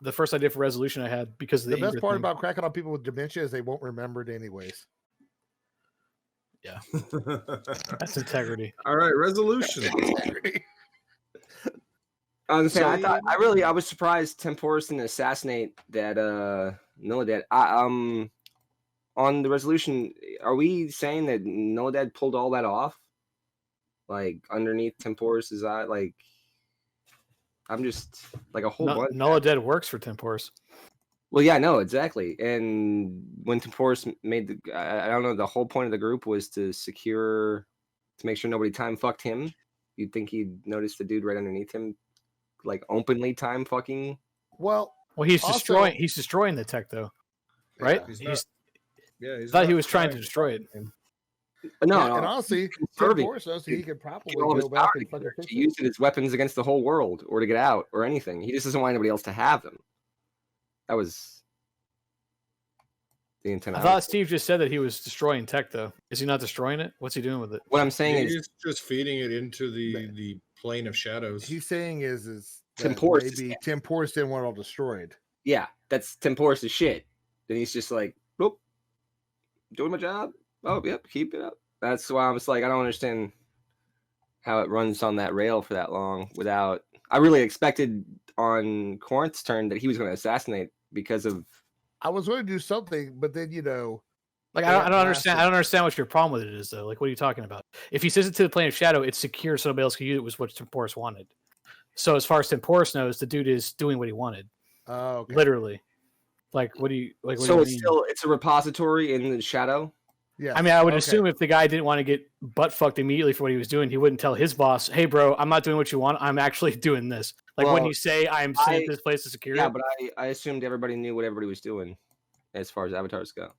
the first idea for resolution I had because of the best part about cracking on people with dementia is they won't remember it anyways. Yeah, that's integrity. All right, resolution. I was gonna say, I was surprised Temporis didn't assassinate that Nilidad. On the resolution, are we saying that Nilidad pulled all that off? Like underneath Temporis's eye? Like, I'm just like a whole bunch. Nilidad works for Temporis. Well, yeah, no, exactly. And when Temporis made I don't know, the whole point of the group was to make sure nobody time fucked him. You'd think he'd notice the dude right underneath him, like openly time fucking. Well, he's destroying the tech though, right? I thought he was trying to destroy it. No, and honestly, Temporis knows he could probably go back and fucking fix to use it as weapons against the whole world, or to get out, or anything. He just doesn't want anybody else to have them. That was the intent. I thought Steve just said that he was destroying tech, though. Is he not destroying it? What's he doing with it? What I'm saying is just feeding it into the plane of shadows. He's saying is Temporis maybe Temporis didn't want it all destroyed. Yeah, that's Temporis' shit. Then he's just like, "Nope, doing my job. Oh, yep, keep it up." That's why I was like, I don't understand how it runs on that rail for that long without. I really expected on Corinth's turn that he was going to assassinate because of. I was going to do something, but then like I don't understand. I don't understand what your problem with it is, though. Like, what are you talking about? If he says it to the plane of shadow, it's secure, so nobody else can use it. Was what Temporis wanted. So as far as Temporis knows, the dude is doing what he wanted. Oh, okay. Literally. Like, what do you like? What so do it's you mean? it's a repository in the shadow. Yeah. I mean, I would assume if the guy didn't want to get butt fucked immediately for what he was doing, he wouldn't tell his boss, "Hey, bro, I'm not doing what you want. I'm actually doing this." Like, wouldn't he say, "I'm sitting at this place to secure it"? Yeah, but I assumed everybody knew what everybody was doing, as far as avatars go.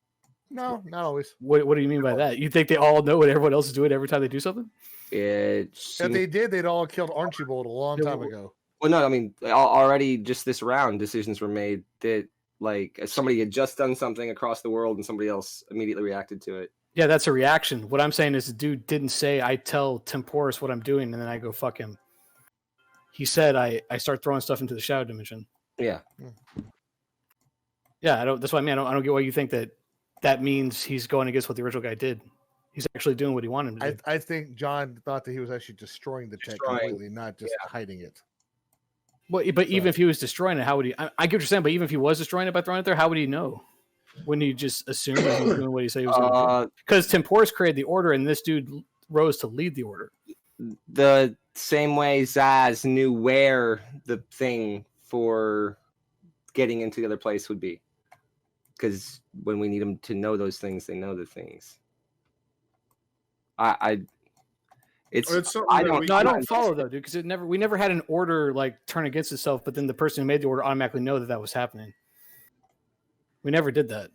No, not always. What do you mean by that? You think they all know what everyone else is doing every time they do something? If they did, they'd all killed Archibald a long time ago. Well, no, I mean, already just this round, decisions were made that, like, somebody had just done something across the world and somebody else immediately reacted to it. Yeah, that's a reaction. What I'm saying is the dude didn't say, I tell Temporis what I'm doing, and then I go fuck him. He said, I start throwing stuff into the shadow dimension. Yeah. Yeah, that's what I mean. I don't get why you think that means he's going against what the original guy did. He's actually doing what he wanted him to do. I think John thought that he was actually destroying the tech completely, not just hiding it. Well, but even if he was destroying it, how would he? I get what you're saying, but even if he was destroying it by throwing it there, how would he know? Wouldn't he just assume that he was doing what he said he was going to do? Because Temporis created the order, and this dude rose to lead the order. The same way Zaz knew where the thing for getting into the other place would be. Because when we need them to know those things, they know the things. I don't follow though, dude. Because we never had an order like turn against itself, but then the person who made the order automatically know that was happening. We never did that.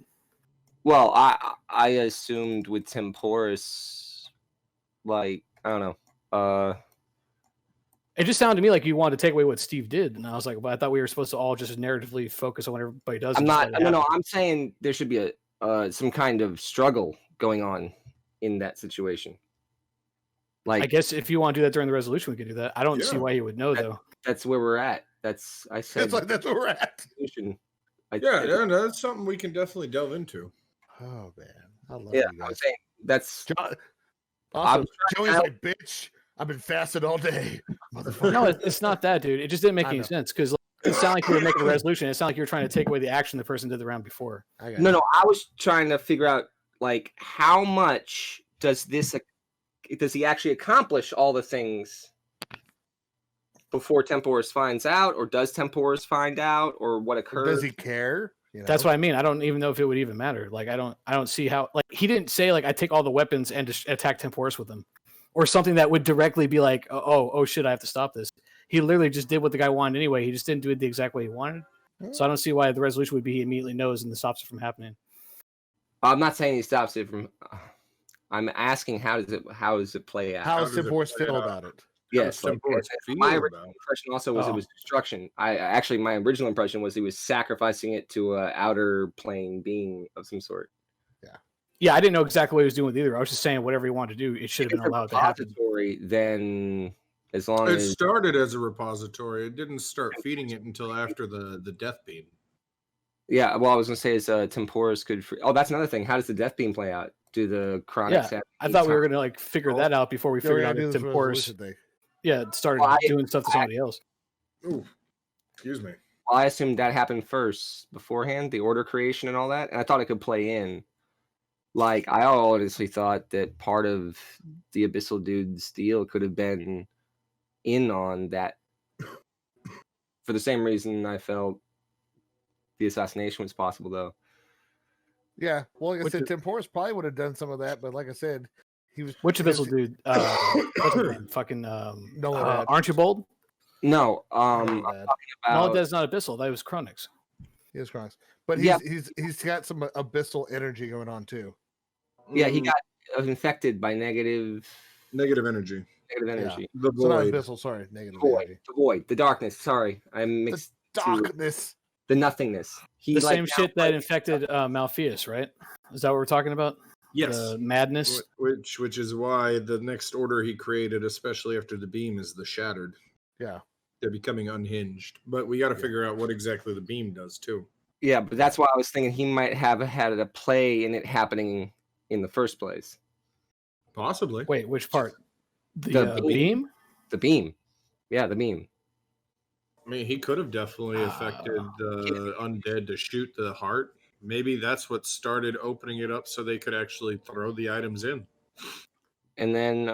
Well, I assumed with Temporis, like, I don't know. It just sounded to me like you wanted to take away what Steve did, and I was like, well, I thought we were supposed to all just narratively focus on what everybody does. No. I'm saying there should be some kind of struggle going on in that situation. Like, I guess if you want to do that during the resolution, we could do that. I don't see why you would know, though. That's where we're at. That's where we're at. That's something we can definitely delve into. Oh man, I love you guys. I'm saying that's John. Also, Joey's like, bitch, I've been fasted all day. No, it's not that, dude. It just didn't make any sense because it sounded like you were making a resolution. It sounded like you were trying to take away the action the person did the round before. No, I was trying to figure out like how much does he actually accomplish all the things before Temporis finds out, or does Temporis find out, or what occurs? Does he care? That's what I mean. I don't even know if it would even matter. Like, I don't see how. Like, he didn't say like I take all the weapons and just attack Temporis with them, or something that would directly be like, oh shit, I have to stop this. He literally just did what the guy wanted anyway. He just didn't do it the exact way he wanted. So I don't see why the resolution would be he immediately knows and stops it from happening. I'm not saying he stops it from. I'm asking how does it play out? How does Temporis feel about it? Yes, my original impression also was it was destruction. My original impression was he was sacrificing it to an outer plane being of some sort. Yeah, I didn't know exactly what he was doing with either. I was just saying whatever he wanted to do, it should have been allowed to happen. Then As long It as started as a repository. It didn't start feeding it until after the death beam. yeah, well, I was gonna say is Temporis could. Oh, that's another thing. How does the death beam play out? Do the chronics have? I thought we were gonna like figure that out before we Yeah, we figured gotta out do if this Temporis resolution thing. started Well, doing stuff to somebody else. Ooh, excuse me. Well, I assumed that happened first beforehand, the order creation and all that, and I thought it could play in. Like I honestly thought that part of the Abyssal Dude's deal could have been in on that. For the same reason I felt the assassination was possible, though. Yeah, well, like I Which said, is- Temporis probably would have done some of that, but like I said, he was Which his- Abyssal dude? What's his name? Fucking Noladad. Archibald? No, Noladad. I'm talking about Noladad's not Abyssal. That was Chronix. He is Chronix. But Yeah. he's got some abyssal energy going on too. yeah, he Mm, got infected by negative negative energy. energy. The So not void. abyssal, sorry, negative Void, energy. the void, the darkness. Sorry, I mixed Darkness. the nothingness. He The like, same shit that infected Malpheus, right? Is that what we're talking about? Yes. The madness. Which is why the next order he created, especially after the beam, is the shattered. Yeah. They're becoming unhinged. But we got to figure out what exactly the beam does too. Yeah, but that's why I was thinking he might have had a play in it happening in the first place. Possibly. Wait, which part? The The beam? The beam. Yeah, the beam. I mean, he could have definitely affected the undead to shoot the heart. Maybe that's what started opening it up so they could actually throw the items in. And then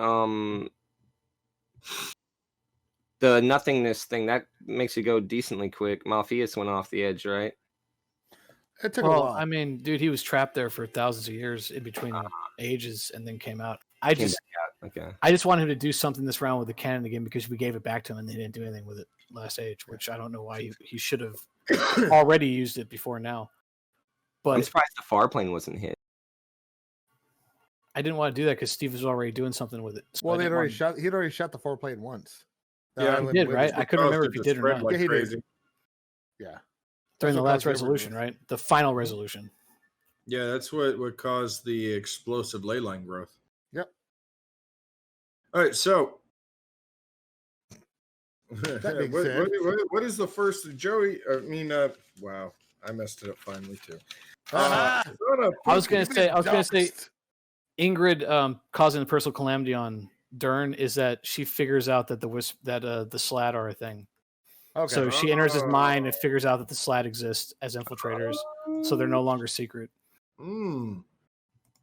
the nothingness thing, that makes you go decently quick. Malpheus went off the edge, right? It took a Well, while. I mean, dude, he was trapped there for thousands of years in between ages and then came out. Came Okay. I just want him to do something this round with the cannon again because we gave it back to him and they didn't do anything with it last age, which I don't know why he should have already used it before now. I'm But surprised the far plane wasn't hit. I didn't want to do that because Steve was already doing something with it. So well, I didn't want- he'd already shot the foreplane once. The Yeah, he island did, with- right? I couldn't remember if he did or Spread not. like Yeah, he did. crazy. Yeah. during the That's what last caused the resolution, overdose. right? The final resolution. Yeah, that's what caused the explosive ley line growth. Yep. All right, so That makes what, sense. what is the first Joey? I mean, wow, I messed it up finally too. Ah! Son of I was a- gonna say Doxed. Ingrid causing the personal calamity on Dern is that she figures out that the Slat are a thing. Okay. So she enters his mind and figures out that the Slat exist as infiltrators, so they're no longer secret. Mm,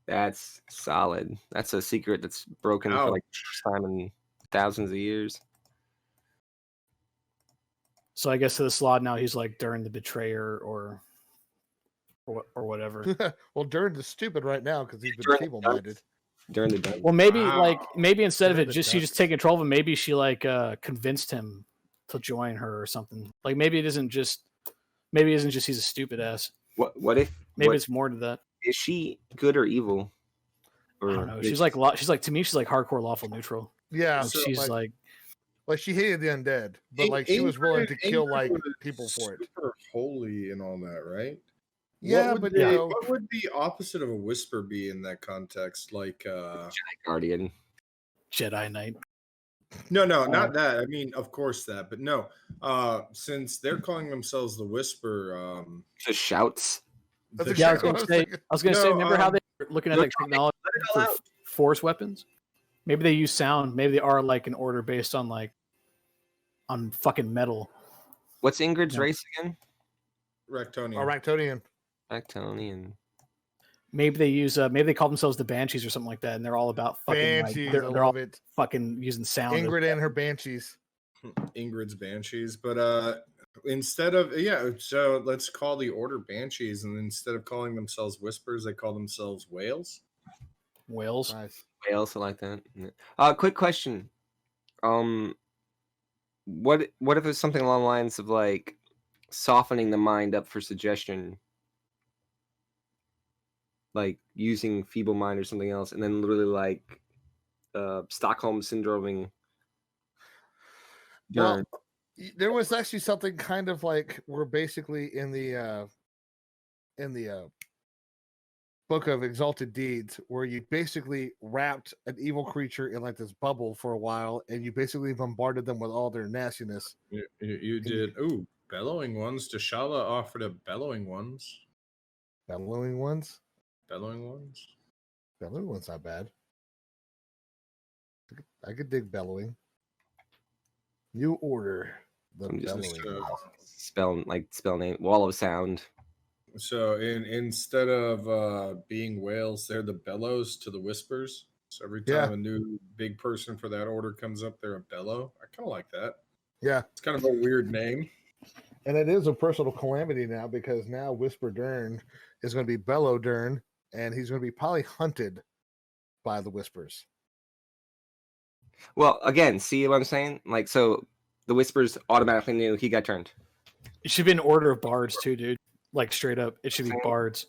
That's solid. That's a secret that's broken for like the first time in thousands of years. So I guess to the Slot now he's like Dern the betrayer or whatever. Well, Dern's is stupid right now because he's been Dern- feeble-minded. During the day. Well, maybe Wow. maybe instead of Dern it the just she just ducks. taking control of him, maybe she like convinced him to join her or something. Like maybe it isn't just he's a stupid ass. What if Maybe it's more to that. is she good or evil? I don't know. is- She's like to me she's like hardcore lawful neutral. Yeah. Like, so, she's like she hated the undead, but like she was willing to kill like Ingrid was people for it. super holy and all that, right? Yeah, what would but the, you know, what would the opposite of a whisper be in that context? Like, Guardian. Jedi Knight. no, not that. I mean, of course that, but no. Since they're calling themselves the Whisper, Just shouts. That's the- Yeah, I exactly was what gonna say. thinking. I was gonna say. No, Remember how they were looking at look like technology all for out. force weapons? Maybe they use sound. Maybe they are like an order based on like on fucking metal. What's Ingrid's Yeah. race again? Rectonian. Oh, Ractonian. Actonian. Maybe they use. Maybe they call themselves the Banshees or something like that, and they're all about fucking. Banshees. Like, I they're all love it. fucking using sound. Ingrid and her banshees. Ingrid's Banshees, but instead of so let's call the Order Banshees, and instead of calling themselves Whispers, they call themselves Whales. Whales. Nice. I also like that. Quick question. What if it's something along the lines of like softening the mind up for suggestion? Like using feeble mind or something else, and then literally like Stockholm syndroming. Well, Dern. there was actually something kind of like we're basically in the book of Exalted Deeds where you basically wrapped an evil creature in like this bubble for a while, and you basically bombarded them with all their nastiness. You did. Ooh, bellowing ones. T'Challa offered a bellowing ones. Bellowing ones. Bellowing ones. Bellowing ones not bad. I could dig bellowing. New Order. The I'm just bellowing ones. spell name. Wall of Sound. So instead of being whales, they're the bellows to the whispers. So every time a new big person for that order comes up, they're a bellow. I kind of like that. Yeah. It's kind of a weird name. And it is a personal calamity now because now Whisper Dern is going to be Bellow Dern, and he's going to be probably hunted by the Whispers. Well, again, see what I'm saying? Like, so the Whispers automatically knew he got turned. It should be an order of bards too, dude. Like straight up, it should be bards.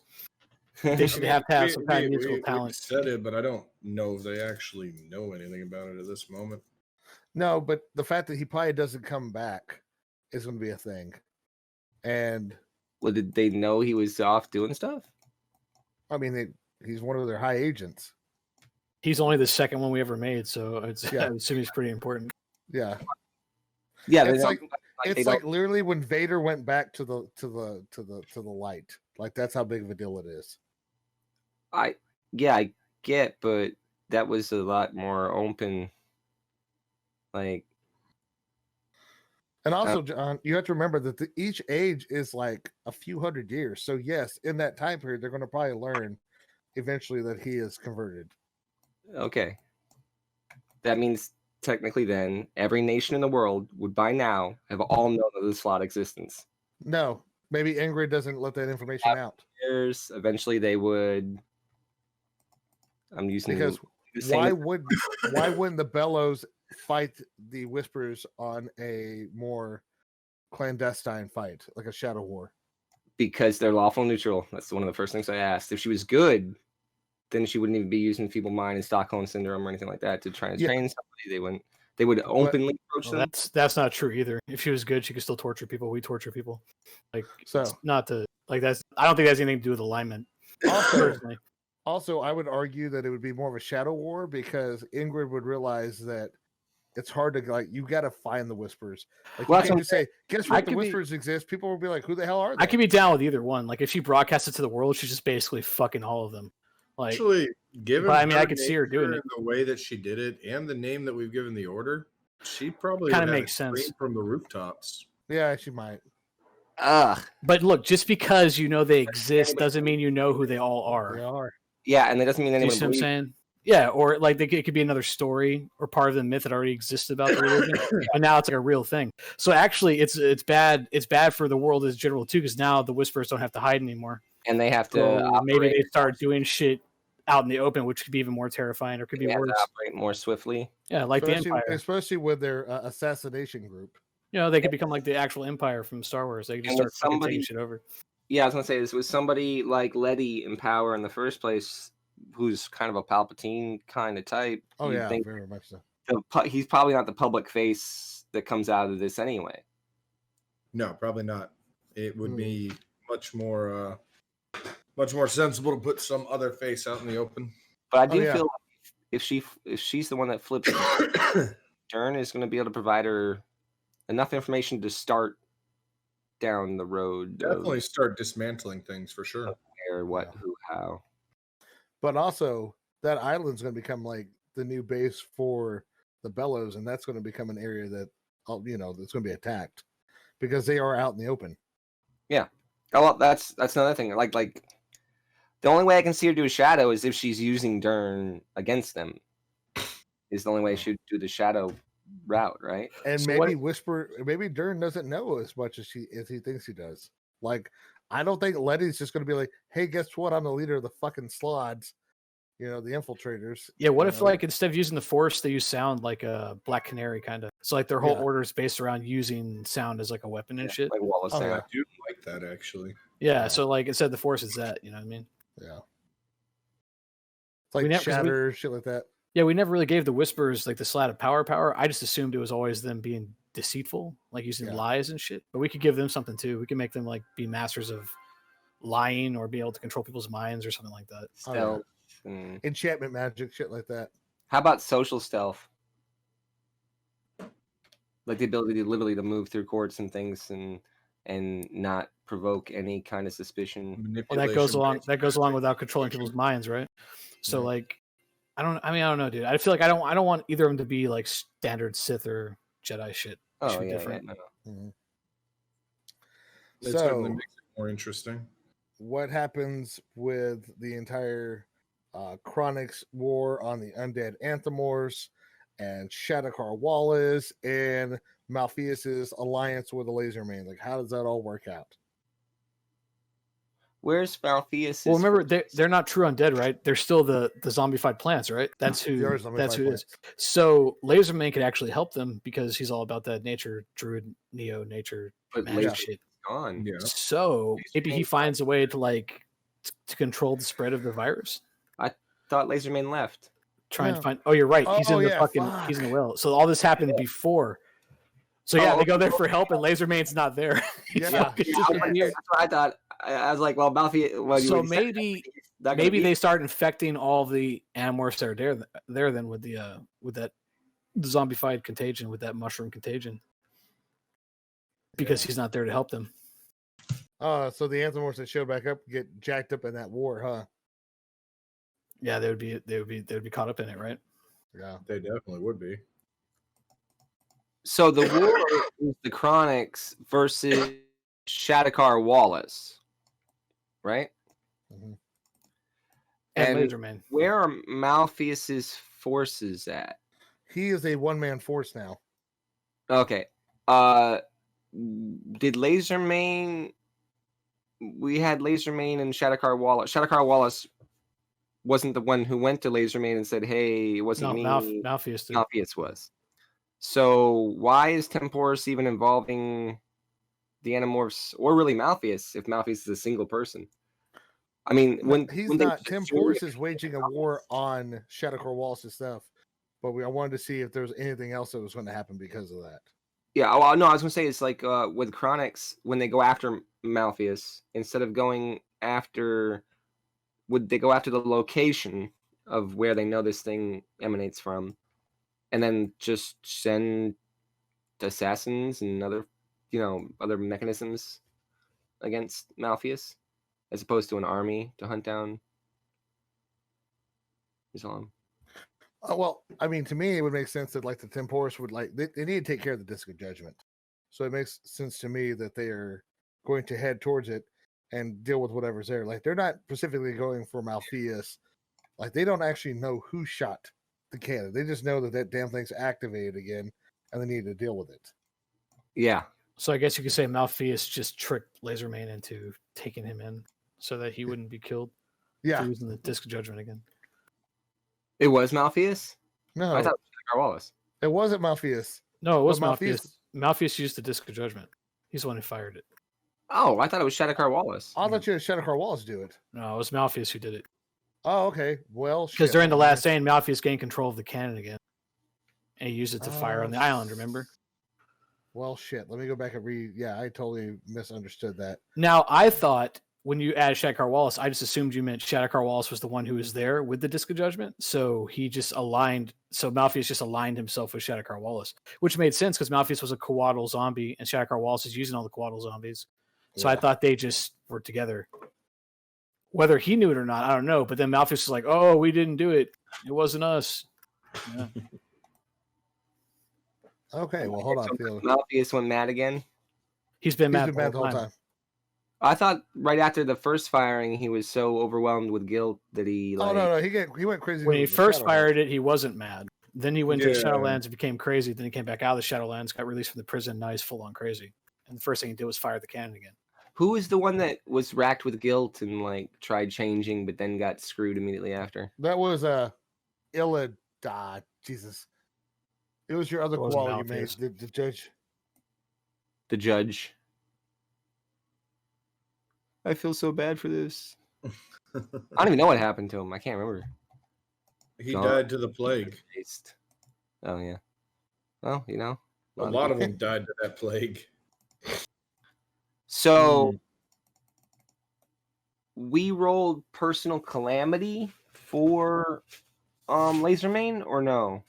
They should have to have some kind of musical talent. We said it, but I don't know if they actually know anything about it at this moment. No, but the fact that he probably doesn't come back is going to be a thing. And well, did they know he was off doing stuff? I mean, he's one of their high agents. He's only the second one we ever made, so I assume he's pretty important. Yeah, yeah. It's like literally when Vader went back to the light. Like that's how big of a deal it is. I get, but that was a lot more open. Like, and also, John, you have to remember that each age is like a few hundred years. So yes, in that time period, they're going to probably learn eventually that he is converted. Okay, that means technically then every nation in the world would by now have all known of the slot existence. No, maybe Ingrid doesn't let that information out. Years, eventually they would. I'm using because why wouldn't the Bellows fight the Whispers on a more clandestine fight, like a shadow war? Because they're lawful neutral. That's one of the first things I asked. If she was good, then she wouldn't even be using feeble mind and Stockholm syndrome or anything like that to try and train somebody. They wouldn't. They would openly approach them. That's not true either. If she was good, she could still torture people. We torture people. Like, so not to like that's. I don't think that's anything to do with alignment. Also, I would argue that it would be more of a shadow war because Ingrid would realize that it's hard to like. You got to find the Whispers. Like, you can't just say, "Guess what? The Whispers exist." People will be like, "Who the hell are they?" I could be down with either one. Like, if she broadcasts it to the world, she's just basically fucking all of them. Like, actually, given I could see her doing it the way that she did it and the name that we've given the order. She probably kind of makes sense from the rooftops. Yeah, she might. But look, just because you know they exist doesn't mean you know who they all are. They are. Yeah, and that doesn't mean anyone. You see what I'm saying? Yeah, or like it could be another story or part of the myth that already existed about the religion, and now it's like a real thing. So actually, it's bad. It's bad for the world as general too, because now the Whispers don't have to hide anymore, and they have to. Maybe they start doing shit out in the open, which could be even more terrifying, or could be worse. Operate more swiftly. Yeah, like the Empire, especially with their assassination group. You know, they could become like the actual Empire from Star Wars. They could just start taking shit over. Yeah, I was gonna say this was somebody like Letty in power in the first place, who's kind of a Palpatine kind of type. Oh yeah, very much so. He's probably not the public face that comes out of this anyway. No, probably not. It would be much more sensible to put some other face out in the open. But I do feel like if she's the one that flips, Dern is going to be able to provide her enough information to start down the road. Definitely start dismantling things for sure. Where, what, who, how. But also, that island's going to become like the new base for the Bellows, and that's going to become an area that that's going to be attacked because they are out in the open. Yeah. Oh, well, that's another thing. Like the only way I can see her do a shadow is if she's using Dern against them. Is the only way she would do the shadow route, right? And so maybe Dern doesn't know as much as he thinks he does. Like, I don't think Letty's just going to be like, "Hey, guess what? I'm the leader of the fucking Slods." The infiltrators. Yeah, what if like instead of using the Force, they use sound like a Black Canary kind of? So like their whole order is based around using sound as like a weapon and shit. Like Wallace I do like that actually. Yeah, so like instead the Force is that, you know what I mean? Yeah. It's like shatter, shit like that. Yeah, we never really gave the Whispers like the slat of power. I just assumed it was always them being deceitful, like using lies and shit. But we could give them something too. We can make them like be masters of lying or being able to control people's minds or something like that. Stealth. Enchantment magic, shit like that. How about social stealth? Like the ability to literally to move through courts and things and not provoke any kind of suspicion. Well, that goes along without controlling people's minds, right? So like, I don't know, dude. I feel like I don't want either of them to be like standard Sith or Jedi shit. Oh yeah, different. yeah, no. Mhm. It So, certainly makes it more interesting. what happens with the entire Chronix war on the undead Anthemors and Shadakar Wallace and Malpheus's alliance with the Lasermane? Like, how does that all work out? Where's Malpheus? Well, remember they're not true undead, right? They're still the zombified plants, right? That's who. They are zombified That's who it is. plants. So Laserman could actually help them because he's all about that nature druid, neo nature But magic Laser shit. gone. Yeah. So maybe he finds a way to like to control the spread of the virus. Thought Laserman left. Trying No. to find. Oh, you're right. He's Oh, in the yeah, fucking. He's in the well. So all this happened before. So yeah, Oh, they go there for help, and Laserman's not there. He's Yeah. fucking Yeah, just that's right here. what I thought. I was like, well, Malpheus. Well, So you said maybe not gonna be- they start infecting all the Animorphs that are there then with that zombified contagion, with that mushroom contagion, because he's not there to help them. So the Anthemors that showed back up get jacked up in that war, huh? Yeah, they would be caught up in it, right? Yeah. They definitely would be. So the war is the Chronix versus Shadakar Wallace, right? Mhm. And And Laserman. where are Malpheus's forces at? He is a one-man force now. Okay. Did Lasermane? We had Lasermane and Shadakar Wallace. Shadakar Wallace wasn't the one who went to Lasermane and said, "Hey, it wasn't me." Malpheus did. Malpheus was. So why is Temporus even involving the Animorphs, or really Malpheus, if Malpheus is a single person? I mean, when He's when they not. just Tim joined Porus the- is waging a war on Shadakar Wallace's stuff, but I wanted to see if there was anything else that was going to happen because of that. Yeah, well, no, I was gonna say it's like with Chronix, when they go after Malpheus, instead of going after, would they go after the location of where they know this thing emanates from, and then just send assassins and other mechanisms against Malpheus, as opposed to an army to hunt down Islam? Well, I mean, to me, it would make sense that like the Temporis would they need to take care of the Disc of Judgment. So it makes sense to me that they are going to head towards it and deal with whatever's there. Like they're not specifically going for Malpheus. Like they don't actually know who shot the cannon. They just know that that damn thing's activated again, and they need to deal with it. Yeah, So I guess you could say Malpheus just tricked Laserman into taking him in so that he wouldn't be killed for Yeah, using the Disc of Judgment again. it was Malpheus. no, I thought it was Shadakar Wallace. it wasn't Malpheus. No, it was Well, Malpheus. Malpheus used the Disc of Judgment. He's the one who fired it. Oh, I thought it was Shadakar Wallace. I'll let you Shadakar Wallace do it. No, it was Malpheus who did it. Oh, okay. Well, Because shit. during the last scene, Malpheus gained control of the cannon again. And he used it to fire on the island, remember? Well, shit. Let me go back and read. Yeah, I totally misunderstood that. Now, I thought when you added Shadakar Wallace, I just assumed you meant Shadakar Wallace was the one who was there with the Disc of Judgment. So he just aligned. So Malpheus just aligned himself with Shadakar Wallace, which made sense because Malpheus was a Coatl zombie and Shadakar Wallace is using all the Coatl zombies. So I Yeah. thought they just were together. Whether he knew it or not, I don't know. But then Malpheus was like, "Oh, we didn't do it. It wasn't us." Yeah. Okay, well, hold on, So Phil. Malpheus went mad again. He's been He's mad been the bad whole time. I thought right after the first firing, he was so overwhelmed with guilt that he Oh like. no, he went crazy When he with the first Shadowlands. fired it, he wasn't mad. Then he went to the Yeah. Shadowlands and became crazy. Then he came back out of the Shadowlands, got released from the prison. Now he's full on crazy. And the first thing he did was fire the cannon again. Who is the one that was racked with guilt and like tried changing, but then got screwed immediately after? That was Illidan. Jesus, it was your other It wasn't quality you made. Malpheus. The judge. The judge. I feel so bad for this. I don't even know what happened to him. I can't remember. He John- died to the plague. Taste. Oh yeah. Well, you know. A lot of them died to that plague. So we rolled personal calamity for Lasermane or no?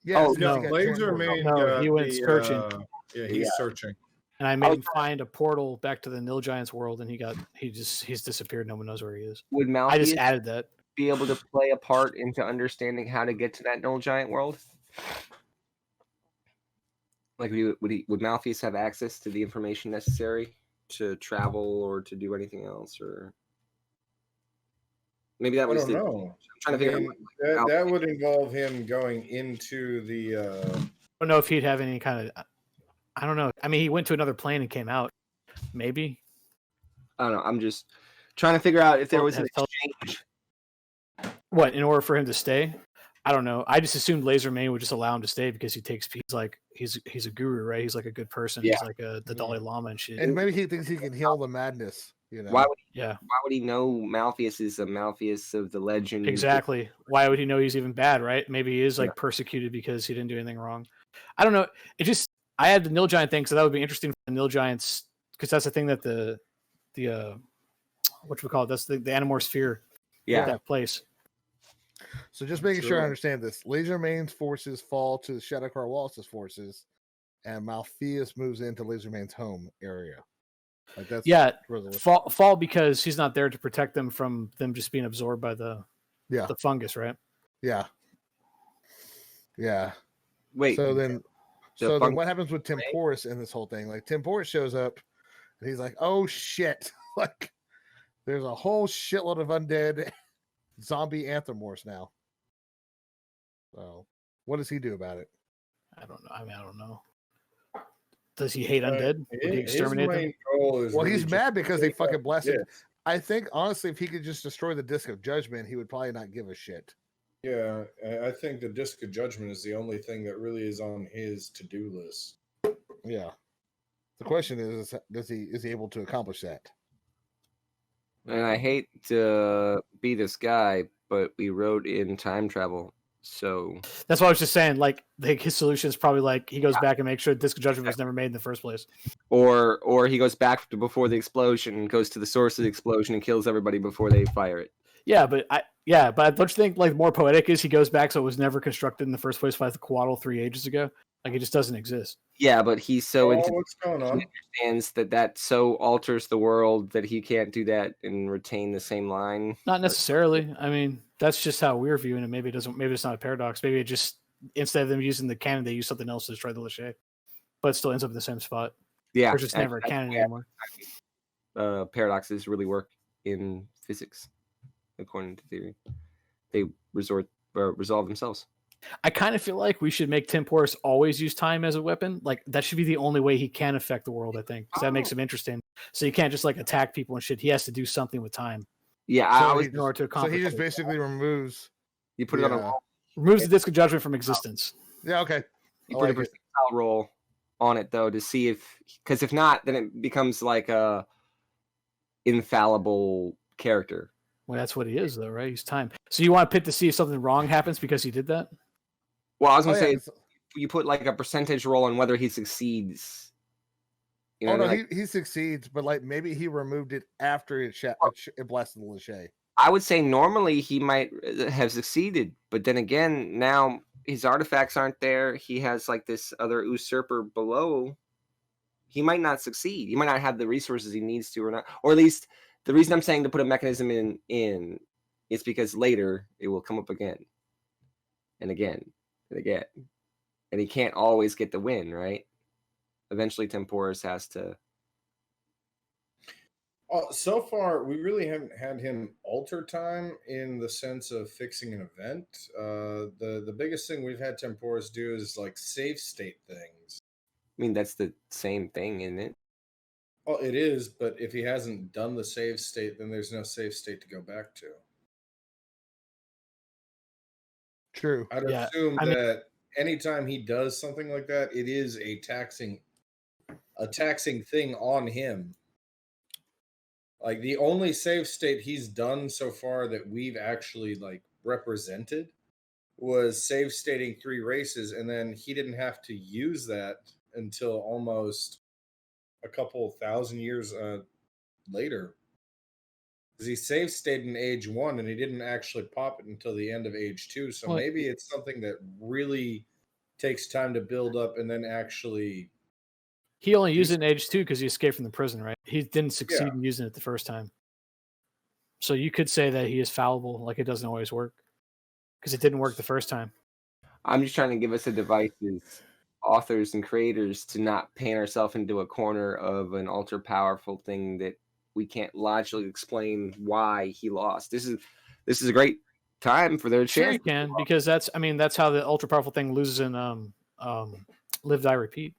Yes, no. Lasermane No, he went searching. He's searching. And I made him find a portal back to the Nil Giants world, and he's disappeared. No one knows where he is. Would I just Malpheus added that. be able to play a part into understanding how to get to that Null Giant world? Like, would Malpheus have access to the information necessary to travel or to do anything else, or maybe that I was don't know. I'm trying to figure out. That would involve him going into the. I don't know if he'd have any kind of. I don't know. I mean, he went to another plane and came out. Maybe. I don't know. I'm just trying to figure out if there was an exchange. What, in order for him to stay? I don't know. I just assumed Lasermane would just allow him to stay because he's a guru, right? He's like a good person. Yeah. He's like the Dalai Lama and shit. and maybe he thinks he can heal the madness. You know, Why would Yeah, he know Malpheus is a Malpheus of the legend? exactly. Why would he know he's even bad, right? Maybe he is like persecuted because he didn't do anything wrong. I don't know. It just I had the Nil Giant thing, so that would be interesting for the Nil Giants because that's the thing that the what we call it? That's the Animorphs fear. Yeah. That place. So just making sure I understand this. Lasermane's forces fall to Shadowcar Wallace's forces, and Malpheus moves into Lasermane's home area. Like that's fall because he's not there to protect them from them just being absorbed by the fungus, right? Yeah. Wait. So then what happens with Temporis in this whole thing? Like Temporis shows up, and he's like, "Oh shit!" Like there's a whole shitload of undead zombie anthropomorphs now. So what does he do about it? I don't know. I don't know. Does he hate undead? Would he exterminate them? Well, he's mad because they fucking blasted. Yes. I think honestly, if he could just destroy the Disc of Judgment, he would probably not give a shit. Yeah, I think the Disc of Judgment is the only thing that really is on his to-do list. Yeah. The question is he able to accomplish that? And I hate to be this guy, but we wrote in time travel. So that's what I was just saying. Like his solution is probably like he goes back and makes sure Disc of Judgment was never made in the first place, or he goes back to before the explosion, goes to the source of the explosion, and kills everybody before they fire it. Yeah, but don't you think like more poetic is he goes back so it was never constructed in the first place by the Coatl 3 ages ago? Like it just doesn't exist. Yeah, but he's so into what's going on? He understands that so alters the world that he can't do that and retain the same line. Not necessarily. I mean, that's just how we're viewing it. Maybe it doesn't. Maybe it's not a paradox. Maybe it just instead of them using the canon, they use something else to destroy the Lachey, but it still ends up in the same spot. Yeah, or just never a canon anymore. Paradoxes really work in physics, according to theory. They resolve themselves. I kind of feel like we should make Temporis always use time as a weapon. Like that should be the only way he can affect the world. I think because that makes him interesting. So you can't just like attack people and shit. He has to do something with time. Yeah, so in order to accomplish. So he just basically removes. You put it on a wall. Removes the Disc of Judgment from existence. Yeah. Okay. You put a percentile roll on it though to see because if not, then it becomes like a infallible character. Well, that's what he is, though, right? He's time. So you want to pit to see if something wrong happens because he did that? Well, I was going to say, you put like a percentage roll on whether he succeeds. You know, no, like, he succeeds, but like maybe he removed it after it blasted the Lachey. I would say normally he might have succeeded, but then again, now his artifacts aren't there. He has like this other usurper below. He might not succeed. He might not have the resources he needs to, or not, or at least. The reason I'm saying to put a mechanism in is because later it will come up again and again and again. And he can't always get the win, right? Eventually Temporis has to. So far, we really haven't had him alter time in the sense of fixing an event. The biggest thing we've had Temporis do is like save state things. I mean, that's the same thing, isn't it? Well, it is, but if he hasn't done the save state, then there's no save state to go back to. True. I'd assume that anytime he does something like that, it is a taxing thing on him. Like the only save state he's done so far that we've actually like represented was save stating 3 races, and then he didn't have to use that until almost a couple thousand years later. Because he save stayed in age 1 and he didn't actually pop it until the end of age 2. So maybe it's something that really takes time to build up and then actually. He only used it in age 2 because he escaped from the prison, right? He didn't succeed in using it the first time. So you could say that he is fallible, like it doesn't always work. Because it didn't work the first time. I'm just trying to give us a device as authors and creators to not paint ourselves into a corner of an ultra powerful thing that we can't logically explain why he lost. This is a great time for their chance. Sure you can, because that's how the ultra powerful thing loses in Live, Die, Repeat.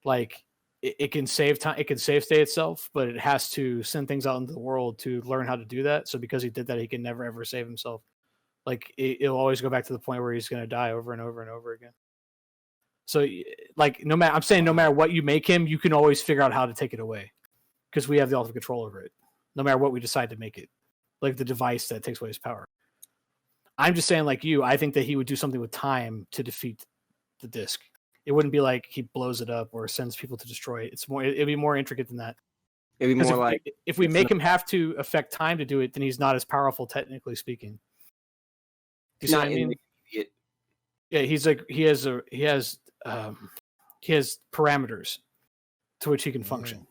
Like it can save time, it can save state itself, but it has to send things out into the world to learn how to do that. So because he did that, he can never ever save himself. Like it'll always go back to the point where he's going to die over and over and over again. So like no matter what you make him, you can always figure out how to take it away, because we have the ultimate control over it. No matter what we decide to make it, like the device that takes away his power. I'm just saying, like you, I think that he would do something with time to defeat the disc. It wouldn't be like he blows it up or sends people to destroy it. It'd be more intricate than that. It'd be more if we make him have to affect time to do it, then he's not as powerful, technically speaking. Do you see what I mean? Yeah, he's like he has parameters to which he can function.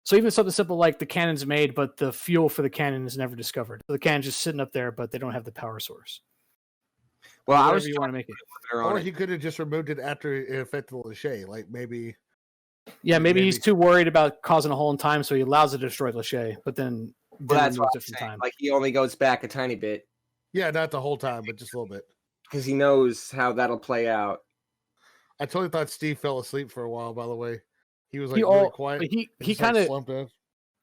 So even something simple like the cannon's made, but the fuel for the cannon is never discovered. So the cannon's just sitting up there, but they don't have the power source. Well, I was you want to make it. Or he could have just removed it after it affected Lachey. Like maybe. Yeah, maybe he's too worried about causing a hole in time, so he allows it to destroy Lachey, but then that's what I'm saying. Time. Like he only goes back a tiny bit. Yeah, not the whole time, but just a little bit. Because he knows how that'll play out. I totally thought Steve fell asleep for a while, by the way. He was like really quiet. He kind of slumped in.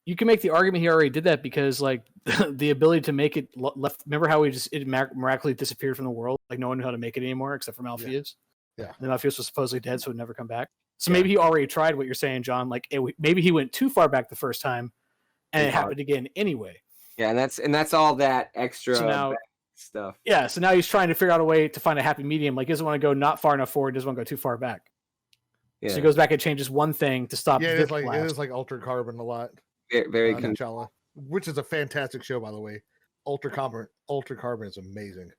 You can make the argument he already did that because like the ability to make it left. Remember how it miraculously disappeared from the world? Like no one knew how to make it anymore except for Malpheus. Yeah. And Malpheus was supposedly dead, so it would never come back. So maybe he already tried what you're saying, John. Like maybe he went too far back the first time, and it happened again anyway. Yeah, and that's all that extra stuff. Yeah, so now he's trying to figure out a way to find a happy medium. Like he doesn't want to go not far enough forward, doesn't want to go too far back. Yeah. So he goes back and changes one thing to stop. Yeah, it is like Altered Carbon a lot. Very T'Challa, which is a fantastic show, by the way. Altered Carbon is amazing.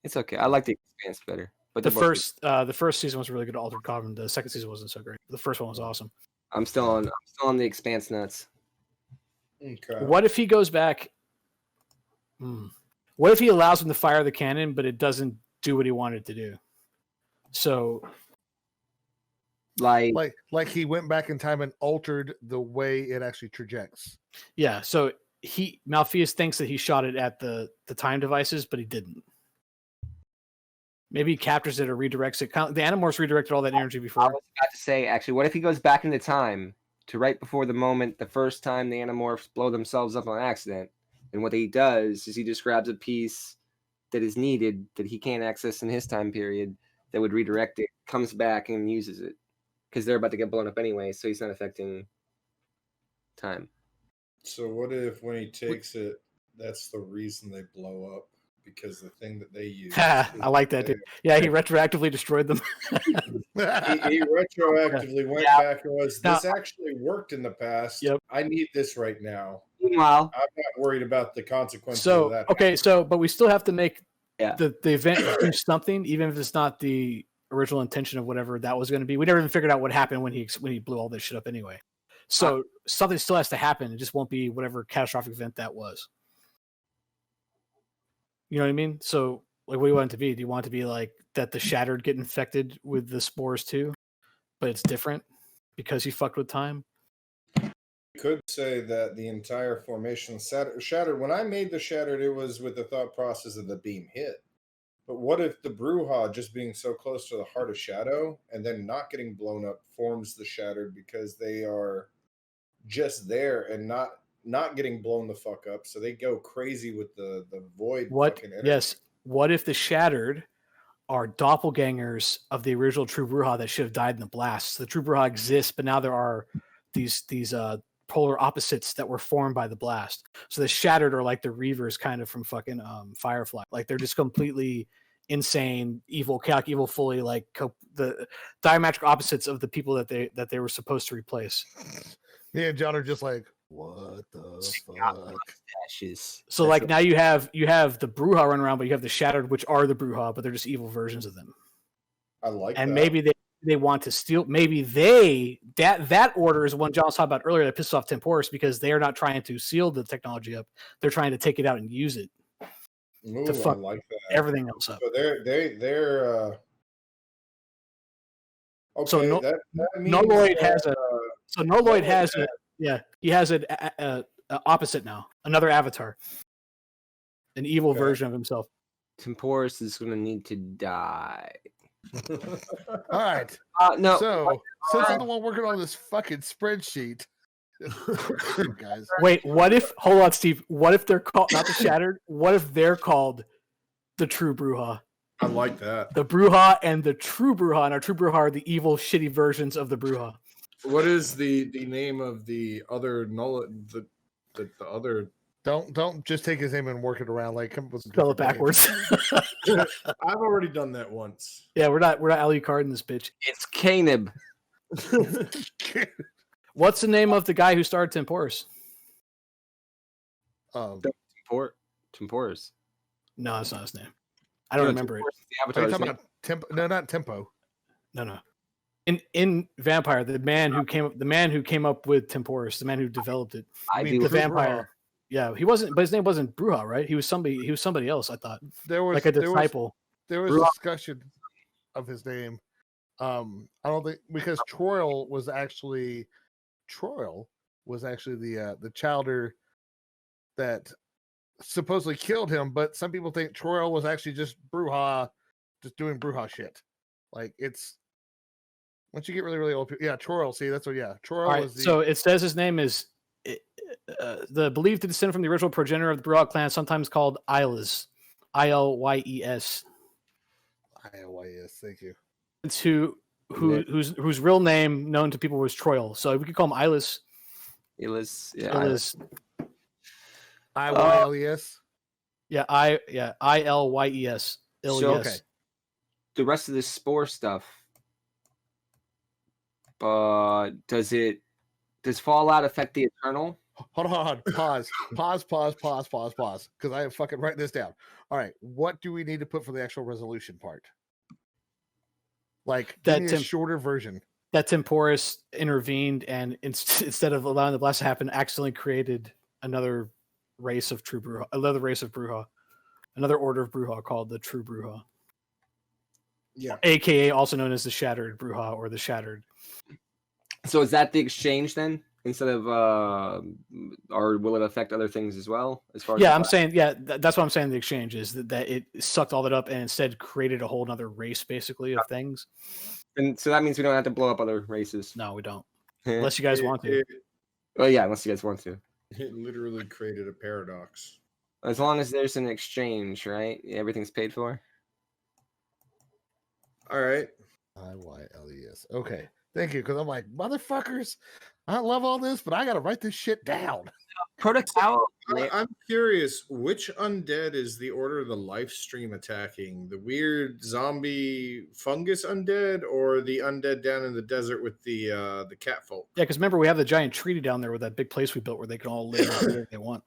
It's okay. I like the Expanse better. But the first season was really good. Altered Carbon. The second season wasn't so great. The first one was awesome. I'm still on the Expanse nuts. Okay. What if he goes back? What if he allows him to fire the cannon, but it doesn't do what he wanted to do? So, like he went back in time and altered the way it actually trajects. Yeah. So Malpheus thinks that he shot it at the time devices, but he didn't. Maybe he captures it or redirects it. The Animorphs redirected all that energy before. I was about to say, actually, what if he goes back into time to right before the moment, the first time the Animorphs blow themselves up on accident? And what he does is he just grabs a piece that is needed that he can't access in his time period that would redirect it, comes back and uses it. Because they're about to get blown up anyway, so he's not affecting time. So what if when he takes it, that's the reason they blow up? Because the thing that they use. I like that, dude. Yeah, he retroactively destroyed them. he retroactively went back and was, this actually worked in the past. Yep. I need this right now. Meanwhile, I'm not worried about the consequences of that. Okay, but we still have to make the event do something, even if it's not the original intention of whatever that was going to be. We never even figured out what happened when he blew all this shit up anyway. So something still has to happen. It just won't be whatever catastrophic event that was. You know what I mean? So, like, what do you want it to be? Do you want it to be like that the Shattered get infected with the spores too, but it's different because he fucked with time? You could say that the entire formation Shattered. When I made the Shattered, it was with the thought process of the beam hit. But what if the Bruja, just being so close to the heart of Shadow and then not getting blown up, forms the Shattered because they are just there and not getting blown the fuck up, so they go crazy with the void. Fucking energy. Yes. What if the Shattered are doppelgangers of the original True Bruja that should have died in the blast? So the True Bruja exists, but now there are these polar opposites that were formed by the blast. So the Shattered are like the Reavers, kind of from fucking Firefly. Like they're just completely insane, evil, chaotic, evil, fully like the diametric opposites of the people that they were supposed to replace. Me and John are just like, what the fuck? So like now you have the Brujah run around, but you have the Shattered, which are the Brujah, but they're just evil versions of them. I like and that. maybe they want to steal. Maybe that order is one John was talking about earlier that pisses off Temporis because they are not trying to seal the technology up. They're trying to take it out and use it to fuck I like that. everything else up. So they're okay. So that means Noloid that, has a so Noloid has a he has an opposite now, another avatar, an evil version of himself. Temporis is going to need to die. All right. No. So since I'm the one working on this fucking spreadsheet, guys. Wait, what if? Hold on, Steve. What if they're called not the Shattered? What if they're called the True Brujah? I like that. The Brujah and the True Brujah, and our True Brujah are the evil, shitty versions of the Brujah. What is the name of the other the other? Don't just take his name and work it around. Like, come up with some Spell it different names. backwards. I've already done that once. Yeah, we're not Alucard in this bitch. It's Canib. What's the name of the guy who started Temporis? Temporis. No, that's not his name. I don't remember it. Are you talking about Tempo? No, not Tempo. No. In Vampire, the man who came up with Temporis, the man who developed it. I mean, the vampire. Yeah, he wasn't, but his name wasn't Brujah, right? He was somebody else. I thought there was like a disciple. There was discussion of his name. I don't think because Troil was actually the childer that supposedly killed him, but some people think Troil was actually just Brujah, just doing Brujah shit. Like it's once you get really, really old. Yeah, Troil. See, that's what. Yeah, Troil was. So it says his name is the believed to descend from the original progenitor of the Brujah clan, sometimes called Ilyes, Ilyes. Ilyes. Thank you. It's whose real name known to people was Troil. So we could call him Ilyes. Ilyes. Yeah. Ilyes. Ilyes. Yeah. Ilyes. So, okay. The rest of this spore stuff. Does Fallout affect the Eternal? Hold on. Pause. Because I am fucking writing this down. All right. What do we need to put for the actual resolution part? Like, give me a shorter version. That Temporis intervened and instead of allowing the blast to happen, accidentally created another race of True Brujah, another order of Brujah called the True Brujah. Yeah. AKA also known as the Shattered Brujah or the Shattered. So is that the exchange then? Instead of or will it affect other things as well? As far as I'm saying, that's what I'm saying. The exchange is that it sucked all that up and instead created a whole other race, basically, of things. And so that means we don't have to blow up other races. No, we don't, unless you guys want to. Well, yeah, unless you guys want to. It literally created a paradox. As long as there's an exchange, right? Everything's paid for. All right. Ilyes. Okay. Thank you. Because I'm like, motherfuckers, I love all this, but I got to write this shit down. I'm curious, which undead is the Order of the Life Stream attacking? The weird zombie fungus undead or the undead down in the desert with the catfolk? Yeah, because remember, we have the giant treaty down there with that big place we built where they can all live wherever they want.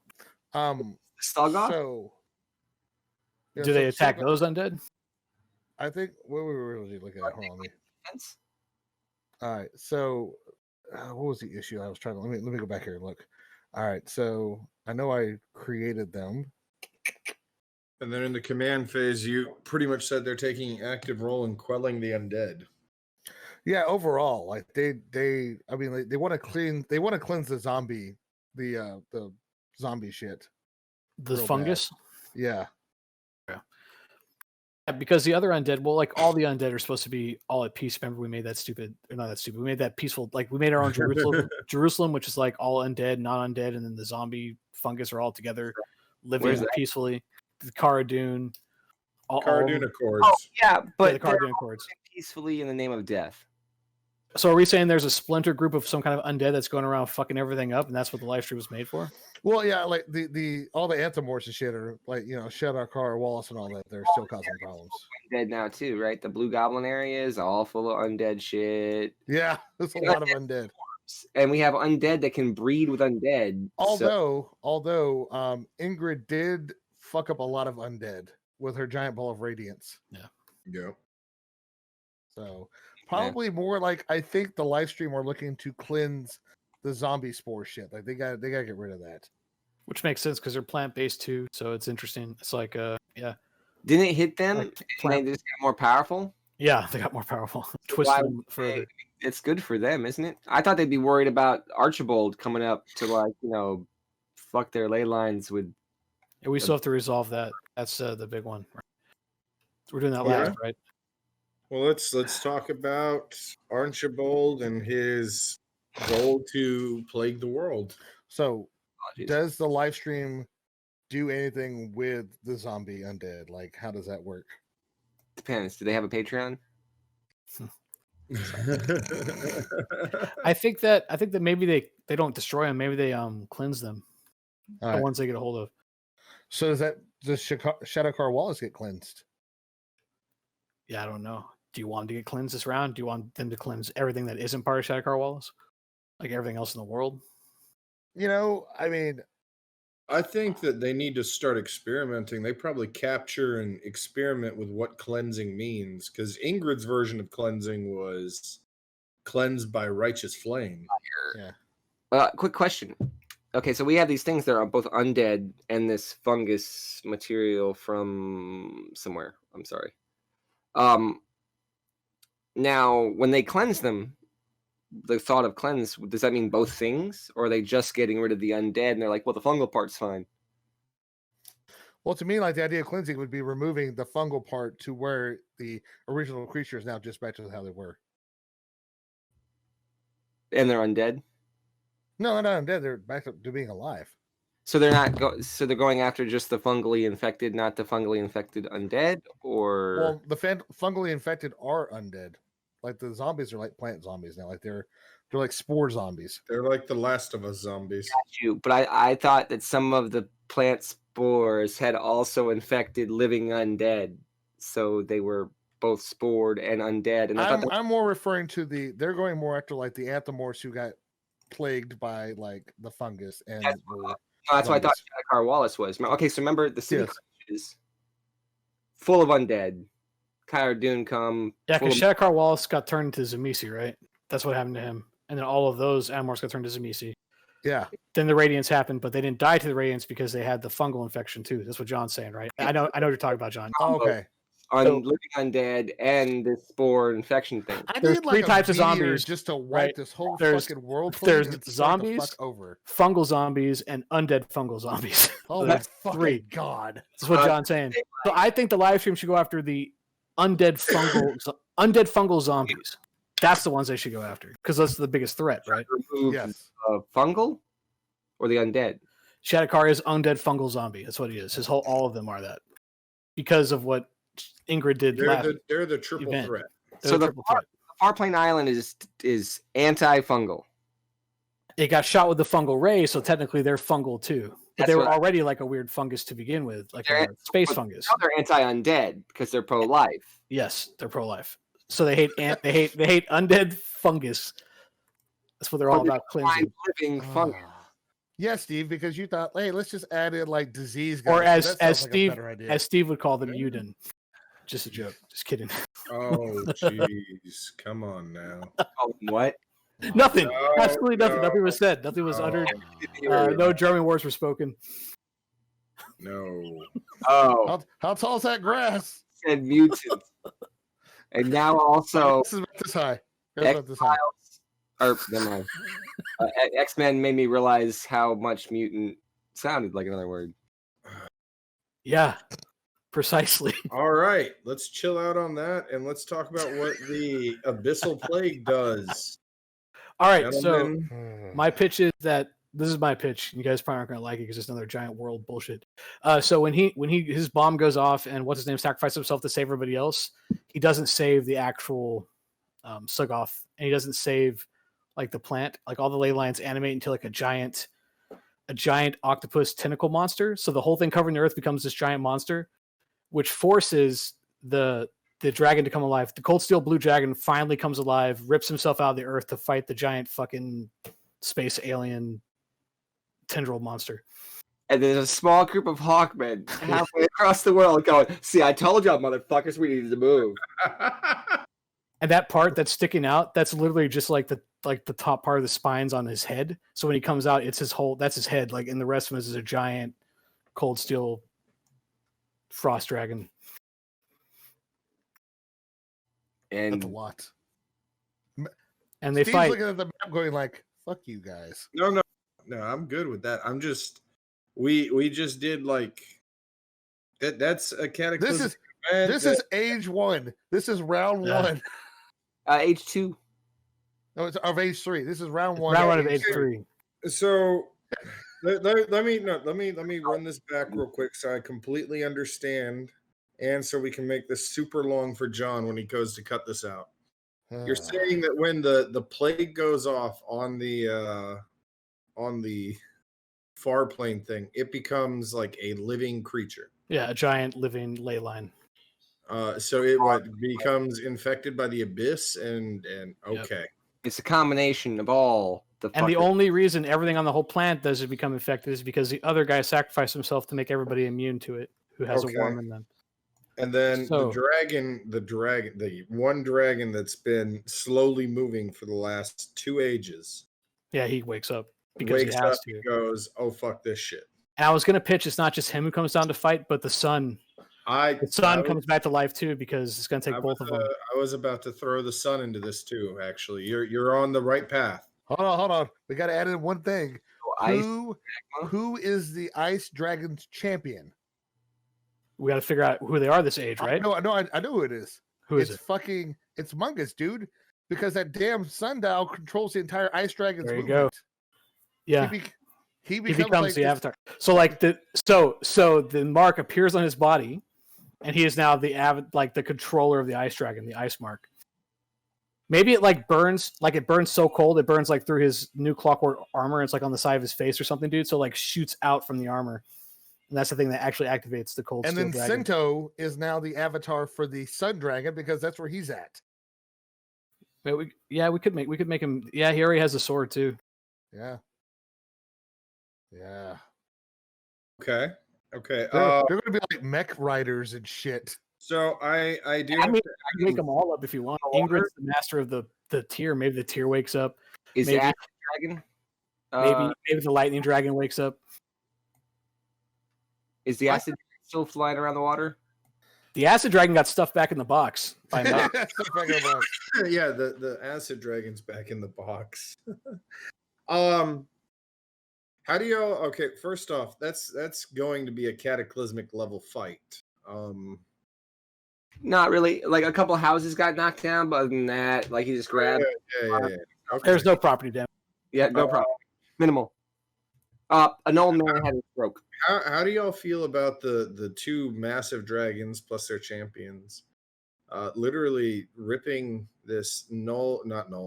Stalgoth? So, do they attack those undead? I think, what were we really looking at? Hold on. All right, so what was the issue I was trying to let me go back here and look. All right, so I know I created them, and then in the command phase, you pretty much said they're taking an active role in quelling the undead. Yeah, overall, like they want to cleanse the zombie, the zombie shit, the fungus. Bad. Yeah. Because the other undead, well, like all the undead are supposed to be all at peace. Remember, we made that stupid, or not that stupid. We made that peaceful, like we made our own Jerusalem, which is like all undead, not undead, and then the zombie fungus are all together, living peacefully. The Cara Dune, Cara Dune Accords. Oh yeah, but the Cara Dune Accords peacefully in the name of death. So are we saying there's a splinter group of some kind of undead that's going around fucking everything up, and that's what the live stream was made for? Well, yeah, like the all the Anthemorphs and shit are like, Shadowcar, Wallace, and all that. They're still causing problems. Undead now too, right? The Blue Goblin area is all full of undead shit. Yeah, there's a lot of undead. and we have undead that can breed with undead. Although Ingrid did fuck up a lot of undead with her giant ball of radiance. Yeah. So probably more like I think the live stream are looking to cleanse the zombie spore shit. Like they got to get rid of that. Which makes sense because they're plant-based too, so it's interesting. It's like yeah. Didn't it hit them? Like And they just got more powerful? Yeah, they got more powerful. Twist them further. It's good for them, isn't it? I thought they'd be worried about Archibald coming up to, like, fuck their ley lines with. Yeah, we still have to resolve that. That's the big one. We're doing that last, right? Well, let's talk about Archibald and his goal to plague the world. So, does the live stream do anything with the zombie undead? Like, how does that work? Depends. Do they have a Patreon? I think that maybe they don't destroy them. Maybe they cleanse them. All the right. ones they get a hold of. So does Shadowcar Wallace get cleansed? Yeah, I don't know. Do you want them to get cleansed this round? Do you want them to cleanse everything that isn't part of Shadowcar Wallace? Like everything else in the world? I mean, I think that they need to start experimenting. They probably capture and experiment with what cleansing means, because Ingrid's version of cleansing was cleansed by righteous flame. Yeah. Quick question. Okay, so we have these things that are both undead and this fungus material from somewhere. I'm sorry. Now, when they cleanse them, the thought of cleanse, does that mean both things? Or are they just getting rid of the undead and they're like, well, the fungal part's fine? Well, to me, like the idea of cleansing would be removing the fungal part to where the original creature is now just back to how they were. And they're undead? No, they're not undead. They're back to being alive. So they're not. So they're going after just the fungally infected, not the fungally infected undead, or well, the fungally infected are undead. Like the zombies are like plant zombies now. Like they're like spore zombies. They're like the Last of Us zombies. Got you. But I thought that some of the plant spores had also infected living undead, so they were both spored and undead. And I'm more referring to they're going more after like the Anthemorphs who got plagued by like the fungus and. That's what I thought Shadowcar Wallace was. Okay, so remember the city is full of undead. Kyra Dune come. Yeah, because Shadowcar Wallace got turned into Zamisi, right? That's what happened to him. And then all of those Animorphs got turned to Zamisi. Yeah. Then the Radiance happened, but they didn't die to the Radiance because they had the fungal infection too. That's what John's saying, right? I know what you're talking about, John. Oh, okay. Living undead and the spore infection thing. There's three types of zombies just to wipe this whole fucking world. There's zombies, fungal zombies, and undead fungal zombies. Oh, so that's three. God. That's what John's saying. So I think the live stream should go after the undead fungal zombies. That's the ones they should go after because that's the biggest threat, right? Yes. Fungal or the undead. Shadowcar is undead fungal zombie. That's what he is. All of them are that because of what Ingrid did. They're the triple event. threat. So the Farplane Island is anti-fungal. It got shot with the fungal ray, so technically they're fungal too. But they were already like a weird fungus to begin with, like a space fungus. Now they're anti-undead because they're pro-life. Yes, they're pro-life. So they hate undead fungus. That's what they're all about, cleansing. Living fungus. Yeah, Steve, because you thought, hey, let's just add in like disease guys. Or as Steve would call them, Uden. Just a joke. Just kidding. Oh, jeez. Come on now. What? Nothing. Absolutely nothing. No. Nothing was said. Nothing was uttered. No German words were spoken. No. Oh. How tall is that grass? Said mutant. And now also. This is about this high. Never mind. X-Men made me realize how much mutant sounded like another word. Yeah. Precisely. All right, let's chill out on that and let's talk about what the Abyssal Plague does. All right, gentlemen. So my pitch is that this is my pitch. You guys probably aren't going to like it because it's another giant world bullshit. So when his bomb goes off and what's his name sacrifices himself to save everybody else, he doesn't save the actual Sugoth, and he doesn't save like the plant. Like all the ley lines animate into like a giant octopus tentacle monster. So the whole thing covering the earth becomes this giant monster, which forces the the dragon to come alive. The cold steel blue dragon finally comes alive, rips himself out of the earth to fight the giant fucking space alien tendril monster. And there's a small group of Hawkmen halfway across the world going, "See, I told y'all, motherfuckers, we needed to move." And that part that's sticking out, that's literally just like the top part of the spines on his head. So when he comes out, it's that's his head. Like, and the rest of him is a giant cold steel frost dragon. And That's a lot. And they Steve's fight. looking at the map going like, fuck you guys. No, I'm good with that. I'm just we just did like that. That's a cataclysm. This is age 1. This is round 1. H2. No, it's of age 3. This is round 1. Round 1 of age 3. So let me run this back real quick so I completely understand, and so we can make this super long for John when he goes to cut this out. You're saying that when the plague goes off on the far plane thing, it becomes like a living creature. Yeah, a giant living ley line. So it becomes infected by the abyss, and okay. It's a combination of all the. And the only reason everything on the whole planet doesn't become infected is because the other guy sacrificed himself to make everybody immune to it, who has a worm in them. And then the one dragon that's been slowly moving for the last 2 ages. Yeah, he wakes up because he has to. And goes, oh fuck this shit. And I was gonna pitch. It's not just him who comes down to fight, but the sun. The sun comes back to life too, because it's gonna take both of them. I was about to throw the sun into this too. Actually, you're on the right path. Hold on. We got to add in one thing. Who is the Ice Dragon's champion? We got to figure out who they are this age, right? No, I know who it is. Who is it? It's Mungus, dude. Because that damn sundial controls the entire Ice Dragon's there you movement. go. Yeah. He becomes like the avatar. So like so the mark appears on his body, and he is now the controller of the ice dragon, the ice mark. Maybe it burns so cold it burns like through his new clockwork armor. It's like on the side of his face or something, dude. So like shoots out from the armor, and that's the thing that actually activates the cold. And steel then dragon. Sento is now the avatar for the sun dragon because that's where he's at. But we could make him. Yeah, he already has a sword too. Yeah. Okay. They're going to be like mech riders and shit. So I do. I mean, I can make them all up if you want. Ingrid's the master of the tier. Maybe the tier wakes up. Is maybe, Acid Dragon? Maybe the lightning dragon wakes up. Is the acid still flying around the water? The acid dragon got stuffed back in the box. By Yeah, the acid dragon's back in the box. How do y'all? Okay, first off, that's going to be a cataclysmic level fight. Not really. Like a couple houses got knocked down, but other than that, like he just grabbed. Yeah. Okay. There's no property damage. Yeah, no problem. Minimal. An old man had a stroke. How do y'all feel about the 2 massive dragons plus their champions, literally ripping this abyssal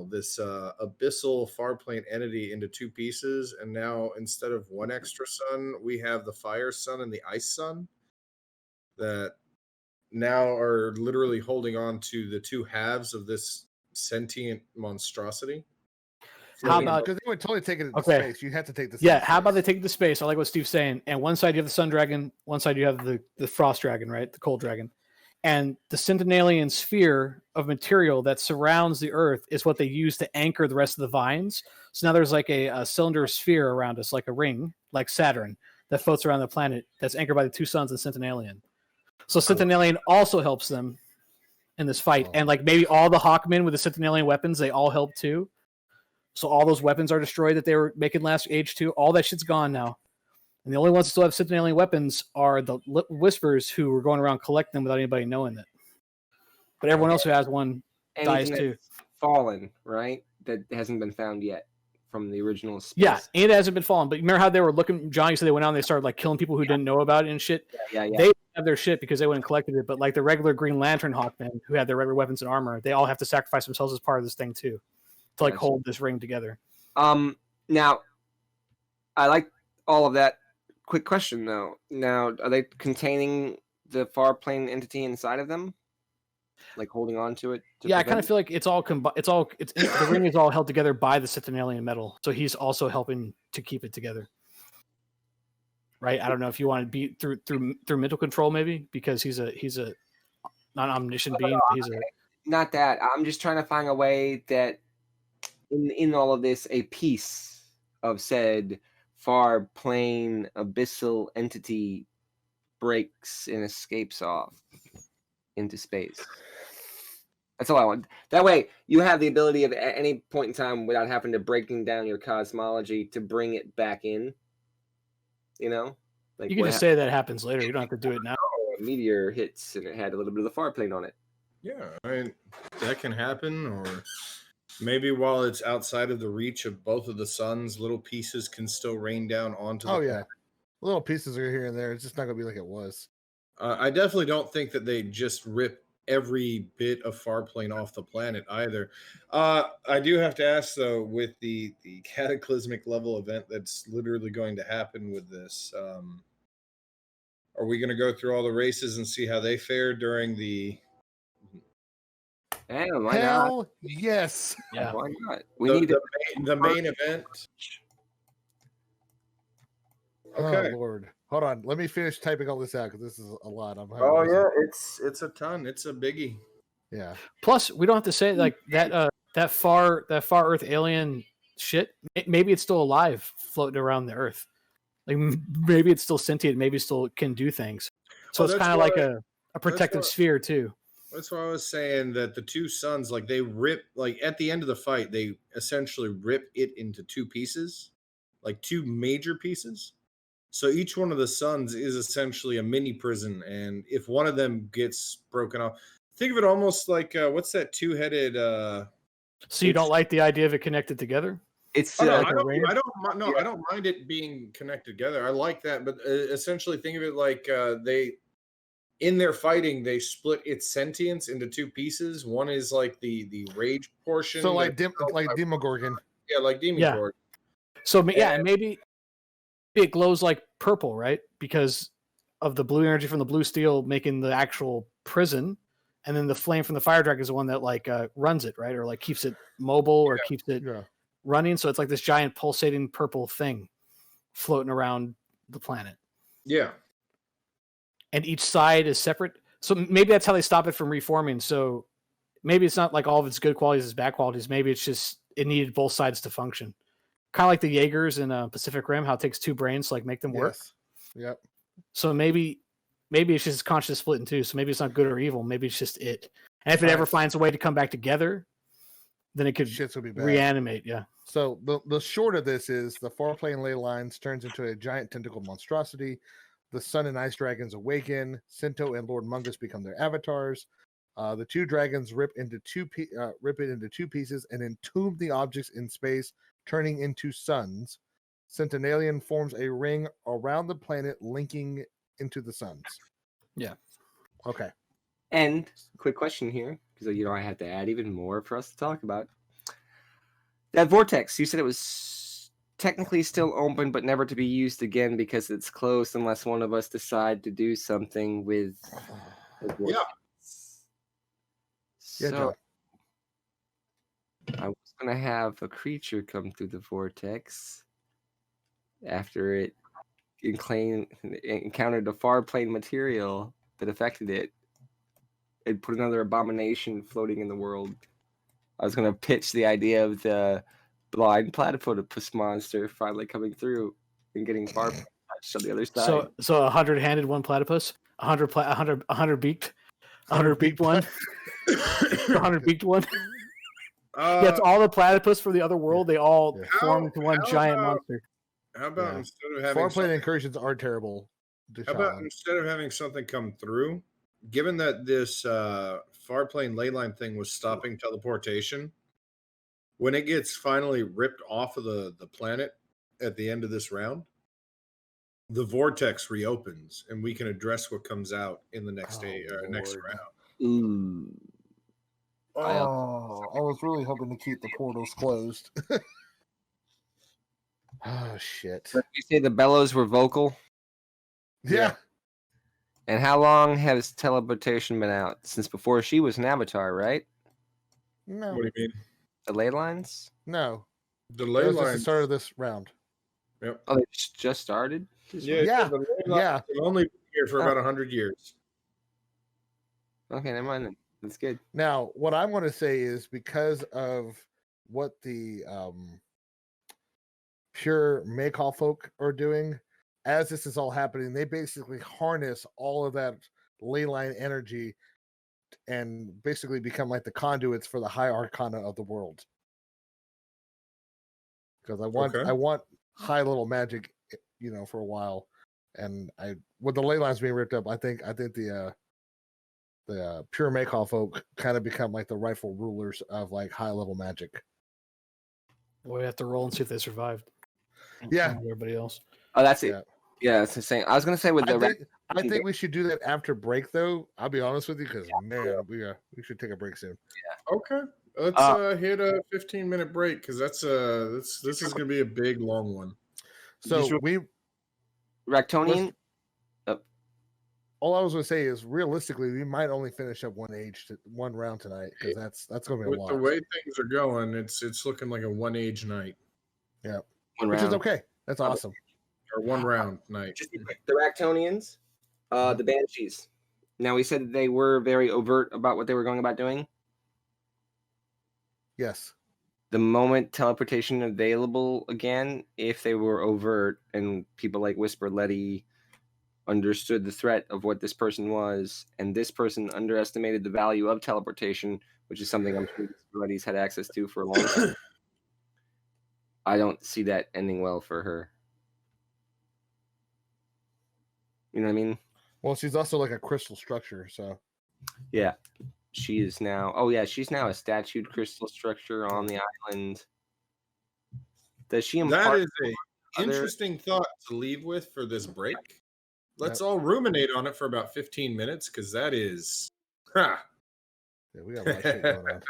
farplane entity into 2 pieces, and now instead of 1 extra sun, we have the fire sun and the ice sun that now are literally holding on to the 2 halves of this sentient monstrosity. How about because they would totally take it into space? You have to take this. Yeah. How about they take it to space? I like what Steve's saying. And one side you have the sun dragon, one side you have the frost dragon, right? The cold dragon. And the Centenalian sphere of material that surrounds the Earth is what they use to anchor the rest of the vines. So now there's like a cylinder sphere around us, like a ring, like Saturn, that floats around the planet that's anchored by the 2 suns and Centenalian. So Centenalian also helps them in this fight. And like maybe all the Hawkmen with the Centenalian weapons, they all help too. So all those weapons are destroyed that they were making last age 2. All that shit's gone now. And the only ones that still have Centenalian weapons are the Whispers, who were going around collecting them without anybody knowing it. But everyone else who has one dies too. Fallen, right? That hasn't been found yet from the original space. Yeah, it hasn't been fallen. But remember how they were looking, John, you said they went out and they started like killing people who didn't know about it and shit? Yeah. They have their shit because they went and collected it. But like the regular Green Lantern Hawkmen who had their regular weapons and armor, they all have to sacrifice themselves as part of this thing too. To like hold this ring together. Now, I like all of that. Quick question though. Now, are they containing the far plane entity inside of them? like holding on to it. Yeah, I kind of feel like it's all the ring is all held together by the Centenarian metal, so he's also helping to keep it together. Right? I don't know if you want to be through mental control, maybe because he's a non-omniscient being. He's not that. I'm just trying to find a way that in all of this, a piece of said far plane abyssal entity breaks and escapes off into space. That's all I want. That way, you have the ability of at any point in time, without having to breaking down your cosmology, to bring it back in. You know, like you can just say that happens later. You don't have to do it now. A meteor hits and it had a little bit of the far plane on it. Yeah, I mean that can happen, or maybe while it's outside of the reach of both of the suns, little pieces can still rain down onto. Oh yeah, little pieces are here and there. It's just not gonna be like it was. I definitely don't think that they just rip every bit of Farplane off the planet either. I do have to ask though, with the cataclysmic level event that's literally going to happen with this, are we going to go through all the races and see how they fare during the? Hell yes! Yeah, why not? We need the main event. Okay. Oh Lord. Hold on, let me finish typing all this out because this is a lot. It's a ton. It's a biggie. Yeah. Plus, we don't have to say like that. That far Earth alien shit. Maybe it's still alive, floating around the Earth. Like maybe it's still sentient. Maybe it still can do things. So it's kind of like a protective sphere too. That's why I was saying that the two suns, like they rip, like at the end of the fight, they essentially rip it into two pieces, like two major pieces. So each one of the suns is essentially a mini prison, and if one of them gets broken off, think of it almost like what's that two-headed? So you don't like the idea of it connected together? It's I don't mind it being connected together. I like that, but essentially think of it like they, in their fighting, they split its sentience into two pieces. One is like the rage portion, so like Demogorgon. Yeah, like Demogorgon. Yeah. So maybe it glows like purple, right? Because of the blue energy from the blue steel making the actual prison, and then the flame from the fire dragon is the one that like runs it, right? Or like keeps it mobile or keeps it running. So it's like this giant pulsating purple thing floating around the planet. Yeah. And each side is separate. So maybe that's how they stop it from reforming. So maybe it's not like all of its good qualities is bad qualities. Maybe it's just it needed both sides to function. Kind of like the Jaegers in Pacific Rim, how it takes two brains to like make them work. Yep. So maybe it's just conscious split in two. So maybe it's not good or evil. Maybe it's just it. And if it ever finds a way to come back together, then it could reanimate. Yeah. So the short of this is the Farplane ley lines turns into a giant tentacle monstrosity. The Sun and Ice Dragons awaken. Sento and Lord Mungus become their avatars. The two dragons rip it into two pieces and entomb the objects in space, turning into suns. Centenarian forms a ring around the planet, linking into the suns. Yeah. Okay. And quick question here, because I had to add even more for us to talk about. That vortex, you said it was technically still open, but never to be used again because it's closed unless one of us decide to do something with the vortex. Yeah. So I was going to have a creature come through the vortex after it encountered a far plane material that affected it. It put another abomination floating in the world. I was going to pitch the idea of the blind platypus monster finally coming through and getting far touched on the other side. So 100-handed one platypus, 100 beaked, 100 beaked one, 100 beaked one. It's all the platypus from the other world. They all form into one giant monster. How about instead of having Farplane incursions are terrible. How about instead of having something come through, given that this Farplane ley line thing was stopping teleportation, when it gets finally ripped off of the planet at the end of this round, the vortex reopens and we can address what comes out in the next next round. I was really hoping to keep the portals closed. Oh shit! You say the bellows were vocal? Yeah. And how long has teleportation been out? Since before she was an avatar, right? No, What do you mean? The ley lines? no. The That ley was just the lines. start of this round. Yep. Oh, they just started? Yeah, The ley lines yeah. have only been here for about 100 years. Okay, never mind then. That's good. Now, what I'm going to say is because of what the pure Maycall folk are doing, as this is all happening, they basically harness all of that ley line energy and basically become like the conduits for the high arcana of the world. Because I want high level magic, for a while, and with the ley lines being ripped up, I think the pure Maycall folk kind of become like the rightful rulers of like high level magic. We have to roll and see if they survived. Yeah. Like everybody else. Oh, that's it. Yeah. Yeah, that's insane. I was gonna say with the I think we should do that after break, though. I'll be honest with you, because man, we should take a break soon. Okay. Let's hit a 15-minute break because this is going to be a big long one. So Ractonian. all I was going to say is realistically, we might only finish up one round tonight because that's going to be a With lot. the way things are going, it's looking like a one age night. Yeah, One which round. is okay. That's awesome. Or one round night. Just the Ractonians, the Banshees. Now we said that they were very overt about what they were going about doing. Yes. The moment teleportation available again, if they were overt and people like Whisper Letty understood the threat of what this person was, and this person underestimated the value of teleportation, which is something I'm sure Whisper Letty's had access to for a long time. I don't see that ending well for her. You know what I mean? Well, she's also like a crystal structure, so Yeah. She is now. Oh yeah, she's now a statued crystal structure on the island. Does she impart? That is an interesting thought to leave with for this break. Let's all ruminate on it for about 15 minutes because that is. Yeah, we got a lot of shit going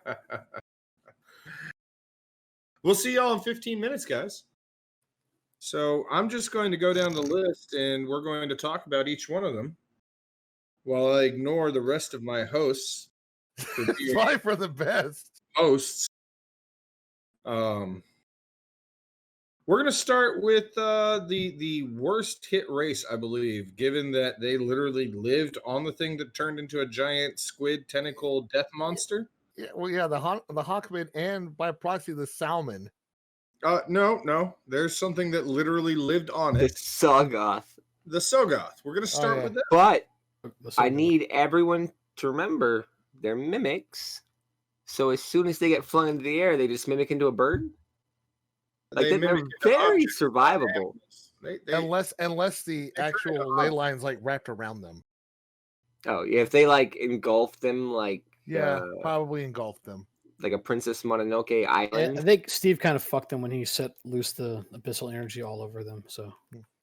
on. We'll see y'all in 15 minutes, guys. So I'm just going to go down the list and we're going to talk about each one of them while I ignore the rest of my hosts. It's probably for the best. Hosts. We're going to start with the worst hit race, I believe, given that they literally lived on the thing that turned into a giant squid tentacle death monster. Yeah, well, yeah, the Hawkman and by proxy the Salmon. No. There's something that literally lived on The it. Soggoth. The Sogoth. We're going to start with that. But I need everyone to remember they're mimics. So as soon as they get flung into the air, they just mimic into a bird. Like they're very survivable. Unless the actual ley lines like wrapped around them. Oh yeah, if they like engulf them, like probably engulf them. Like a Princess Mononoke island. I think Steve kind of fucked them when he set loose the abyssal energy all over them. So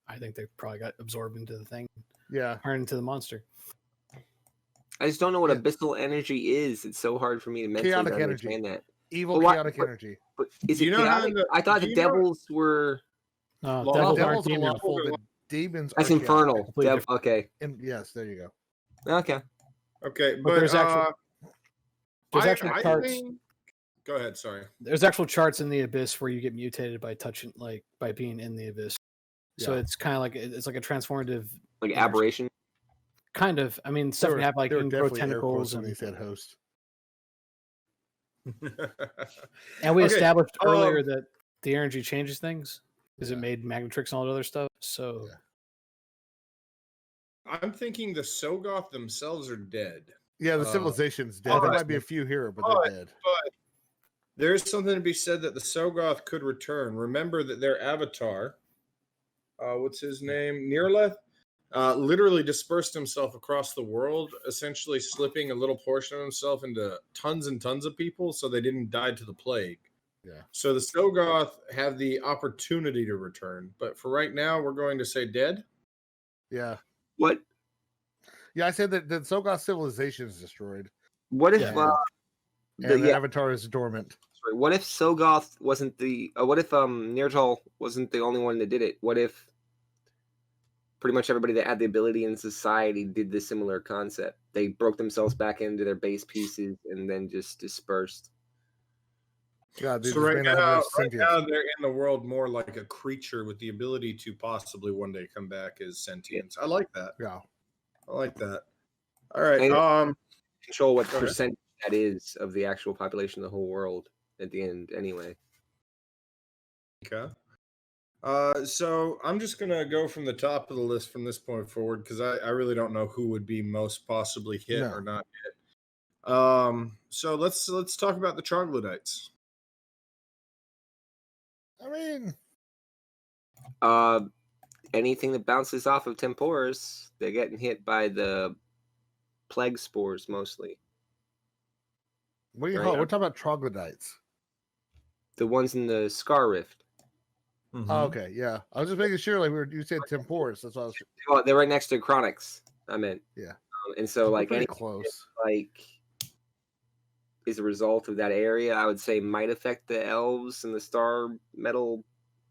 I think they probably got absorbed into the thing. Yeah, turned into the monster. I just don't know what abyssal energy is. It's so hard for me to mentally understand that. Evil chaotic energy. But is it chaotic? I thought the devils were. No, devils aren't demons. The demons. That's infernal. Okay. And yes, there you go. Okay. Okay, but there's actual charts. Go ahead. Sorry. There's actual charts in the abyss where you get mutated by touching, like by being in the abyss. So it's kind of like it's like a transformative, like aberration. Kind of. I mean, stuff can have like ingrow tentacles and they said host. And we established earlier that the energy changes things because it made Magnetrix and all that other stuff. So I'm thinking the Sogoth themselves are dead. Yeah, the civilization's dead. There might be a few here, but they're dead. But there's something to be said that the Sogoth could return. Remember that their avatar, what's his name? Nirleth, literally dispersed himself across the world, essentially slipping a little portion of himself into tons and tons of people so they didn't die to the plague. Yeah. So the Sogoth have the opportunity to return. But for right now, we're going to say dead. Yeah. What? Yeah, I said that the Sogoth civilization is destroyed. What if the avatar is dormant? Sorry, what if Sogoth wasn't the? What if Nirtal wasn't the only one that did it? What if pretty much everybody that had the ability in society did the similar concept. They broke themselves back into their base pieces and then just dispersed. God, dude, So right now they're in the world more like a creature with the ability to possibly one day come back as sentience. I like that. Yeah, I like that. All right. And control what percentage that is of the actual population of the whole world at the end, anyway. Okay. So I'm just gonna go from the top of the list from this point forward because I really don't know who would be most possibly hit or not hit. So let's talk about the troglodytes. I mean, anything that bounces off of Temporis, they're getting hit by the plague spores mostly. What are you talking? We're talking about troglodytes. The ones in the Scar Rift. Mm-hmm. Oh, okay, yeah. I was just making sure. Like you said, Temporis. That's what I was. Oh, they're right next to Chronics. I meant. Yeah. And so, like, pretty close. Like, is a result of that area, I would say, might affect the elves and the star metal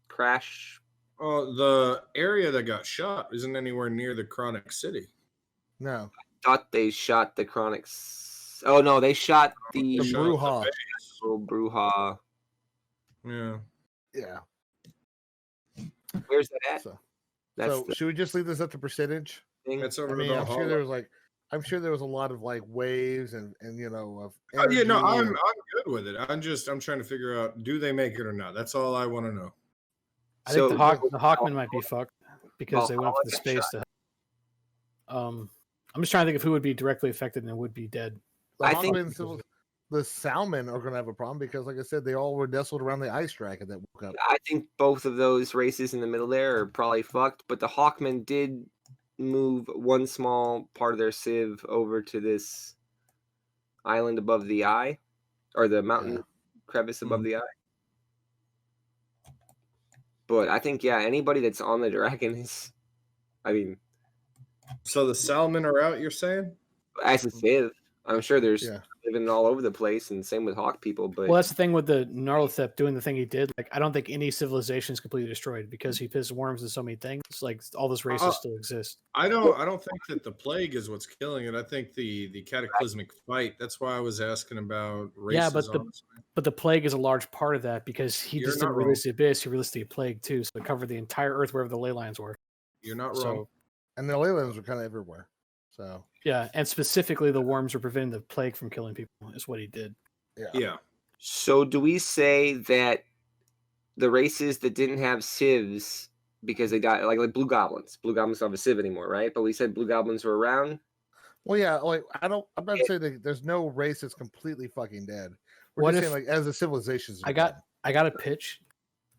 crash. Oh, the area that got shot isn't anywhere near the Chronic City. No. I thought they shot the Chronics. Oh no, they shot the Brujah. Brujah. Yeah. Yeah. Where's that at? So should we just leave this up to percentage? That's over. I mean, I'm sure there was a lot of like waves and of I'm good with it. I'm trying to figure out, do they make it or not? That's all I want to know. I think the Hawkmen might be fucked because they went for the space to. I'm just trying to think of who would be directly affected and would be dead. I think the Salmon are going to have a problem because, like I said, they all were nestled around the ice dragon that woke up. I think both of those races in the middle there are probably fucked, but the Hawkmen did move one small part of their civ over to this island above the eye, or the mountain crevice above the eye. But I think, anybody that's on the dragon is, so the Salmon are out, you're saying? As a civ, I'm sure there's living all over the place, and same with Hawk people. But well, that's the thing with the Gnarlthep doing the thing he did. Like, I don't think any civilization is completely destroyed because he pissed worms in so many things. Like, all those races still exist. I don't think that the plague is what's killing it. I think the cataclysmic fight. That's why I was asking about races. Yeah, but the plague is a large part of that because he just didn't release the abyss. He released the plague too, so it covered the entire Earth wherever the ley lines were. You're not wrong. And the ley lines were kind of everywhere. So yeah, and specifically the worms were preventing the plague from killing people is what he did. Yeah. So do we say that the races that didn't have civs because they died, like Blue Goblins don't have a civ anymore, right? But we said Blue Goblins were around. Well, yeah, like I'm not saying that there's no race that's completely fucking dead. We're just saying, like, as the civilizations. I got a pitch.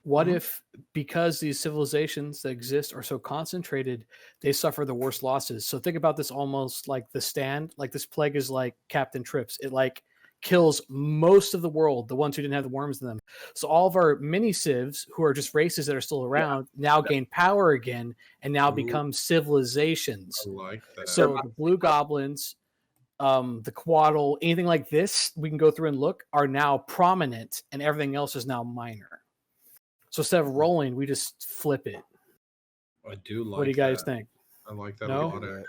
What if, because these civilizations that exist are so concentrated, they suffer the worst losses? So think about this almost like The Stand. Like, this plague is like Captain Trips. It like kills most of the world, the ones who didn't have the worms in them. So all of our mini civs, who are just races that are still around, now gain power again and now become civilizations. I like that. So the Blue Goblins, the Quaddle, anything like this, we can go through and look, are now prominent, and everything else is now minor. So instead of rolling, we just flip it. I do like. What do you guys think? I like that a lot, actually.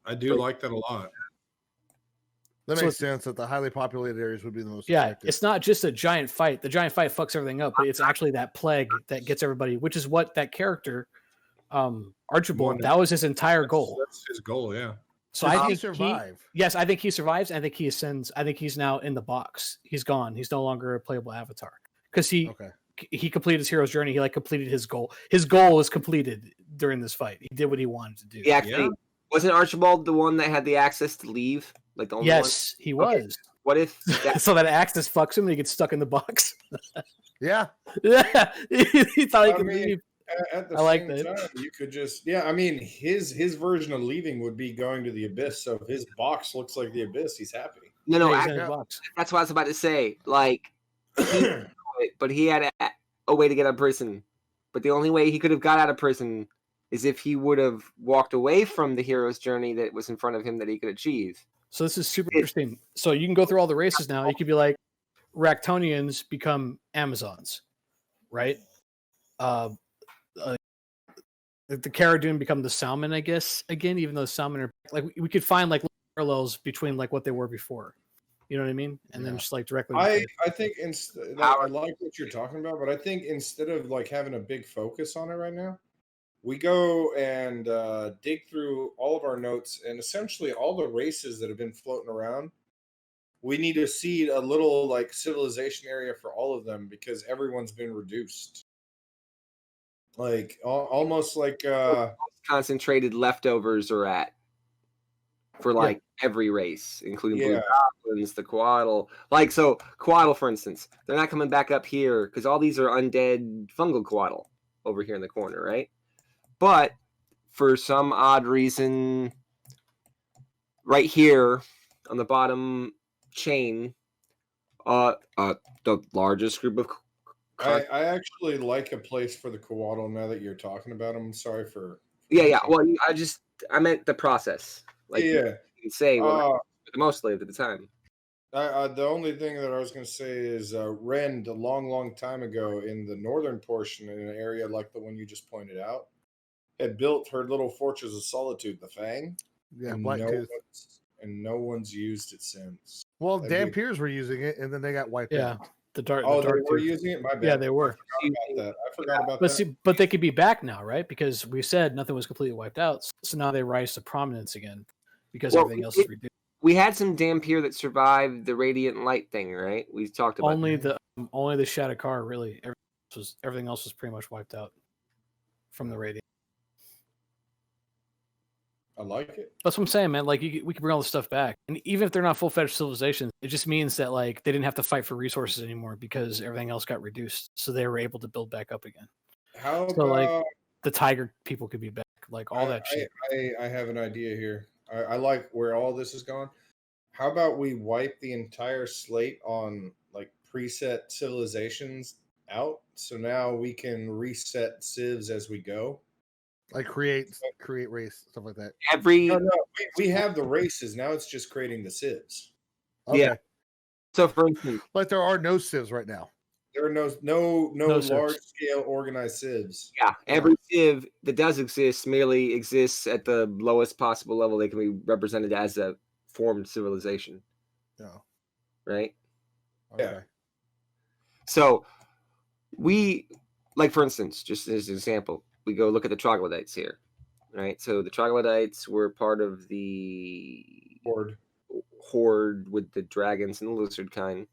I do like that a lot. That makes sense that the highly populated areas would be the most. Yeah, effective. it's not just a giant fight. The giant fight fucks everything up, but it's actually that plague that gets everybody, which is what that character, Archibald, that was his entire goal. That's his goal, yeah. So I think survive. Yes, I think he survives. I think he ascends. I think he's now in the box. He's gone. He's no longer a playable avatar because he completed his hero's journey. He completed his goal. His goal was completed during this fight. He did what he wanted to do. Yeah, actually, wasn't Archibald the one that had the access to leave? Like the only one? He was. What if so that access fucks him and he gets stuck in the box? Yeah. Yeah. He thought he could leave. At the same time, you could just his version of leaving would be going to the abyss. So if his box looks like the abyss, he's happy. No, that's what I was about to say. Like, but he had a way to get out of prison. But the only way he could have got out of prison is if he would have walked away from the hero's journey that was in front of him that he could achieve. So this is super interesting. So you can go through all the races now. You could be like, Ractonians become Amazons, right? the Cara Dune become the Salmon, I guess, again, even though Salmon are like we could find like parallels between like what they were before. You know what I mean? And then just like directly. I think I like what you're talking about, but I think instead of like having a big focus on it right now, we go and dig through all of our notes and essentially all the races that have been floating around. We need to seed a little like civilization area for all of them because everyone's been reduced. Like almost like concentrated leftovers are at for like every race, including blue goblins, the Coatl. Like so, Coatl, for instance, they're not coming back up here because all these are undead fungal Coatl over here in the corner, right? But for some odd reason, right here on the bottom chain, the largest group of I actually like a place for the Coatl now that you're talking about them. Sorry for yeah. Well, I meant the process. Like you can say the most lived at the time. The only thing that I was going to say is Rend a long time ago in the northern portion in an area like the one you just pointed out had built her little Fortress of Solitude, the Fang. Yeah, and no one's used it since. Well, Dampiers were using it, and then they got wiped out. The dark. Oh, the dark they were using it. My bad. Yeah, they were. I forgot about that. But they could be back now, right? Because we said nothing was completely wiped out, so now they rise to prominence again because everything else is reduced. We had some Dampier that survived the radiant light thing, right? We talked about only the Shadowcar really. Everything else was pretty much wiped out from the radiant. I like it. That's what I'm saying, man. Like we can bring all this stuff back, and even if they're not full-fledged civilizations, it just means that like they didn't have to fight for resources anymore because everything else got reduced, so they were able to build back up again. Like the Tiger people could be back, like all that shit. I have an idea here. I like where all this is going. How about we wipe the entire slate on like preset civilizations out, so now we can reset civs as we go. Like create race, stuff like that. We have the races now. It's just creating the civs. Okay. Yeah. So for instance, like there are no civs right now. There are no large scale organized civs. Yeah, every civ that does exist merely exists at the lowest possible level they can be represented as a formed civilization. No. Right? Okay. Yeah. So we, like for instance, just as an example, we go look at the troglodytes here, right? So the troglodytes were part of the horde with the dragons and the lizard kind.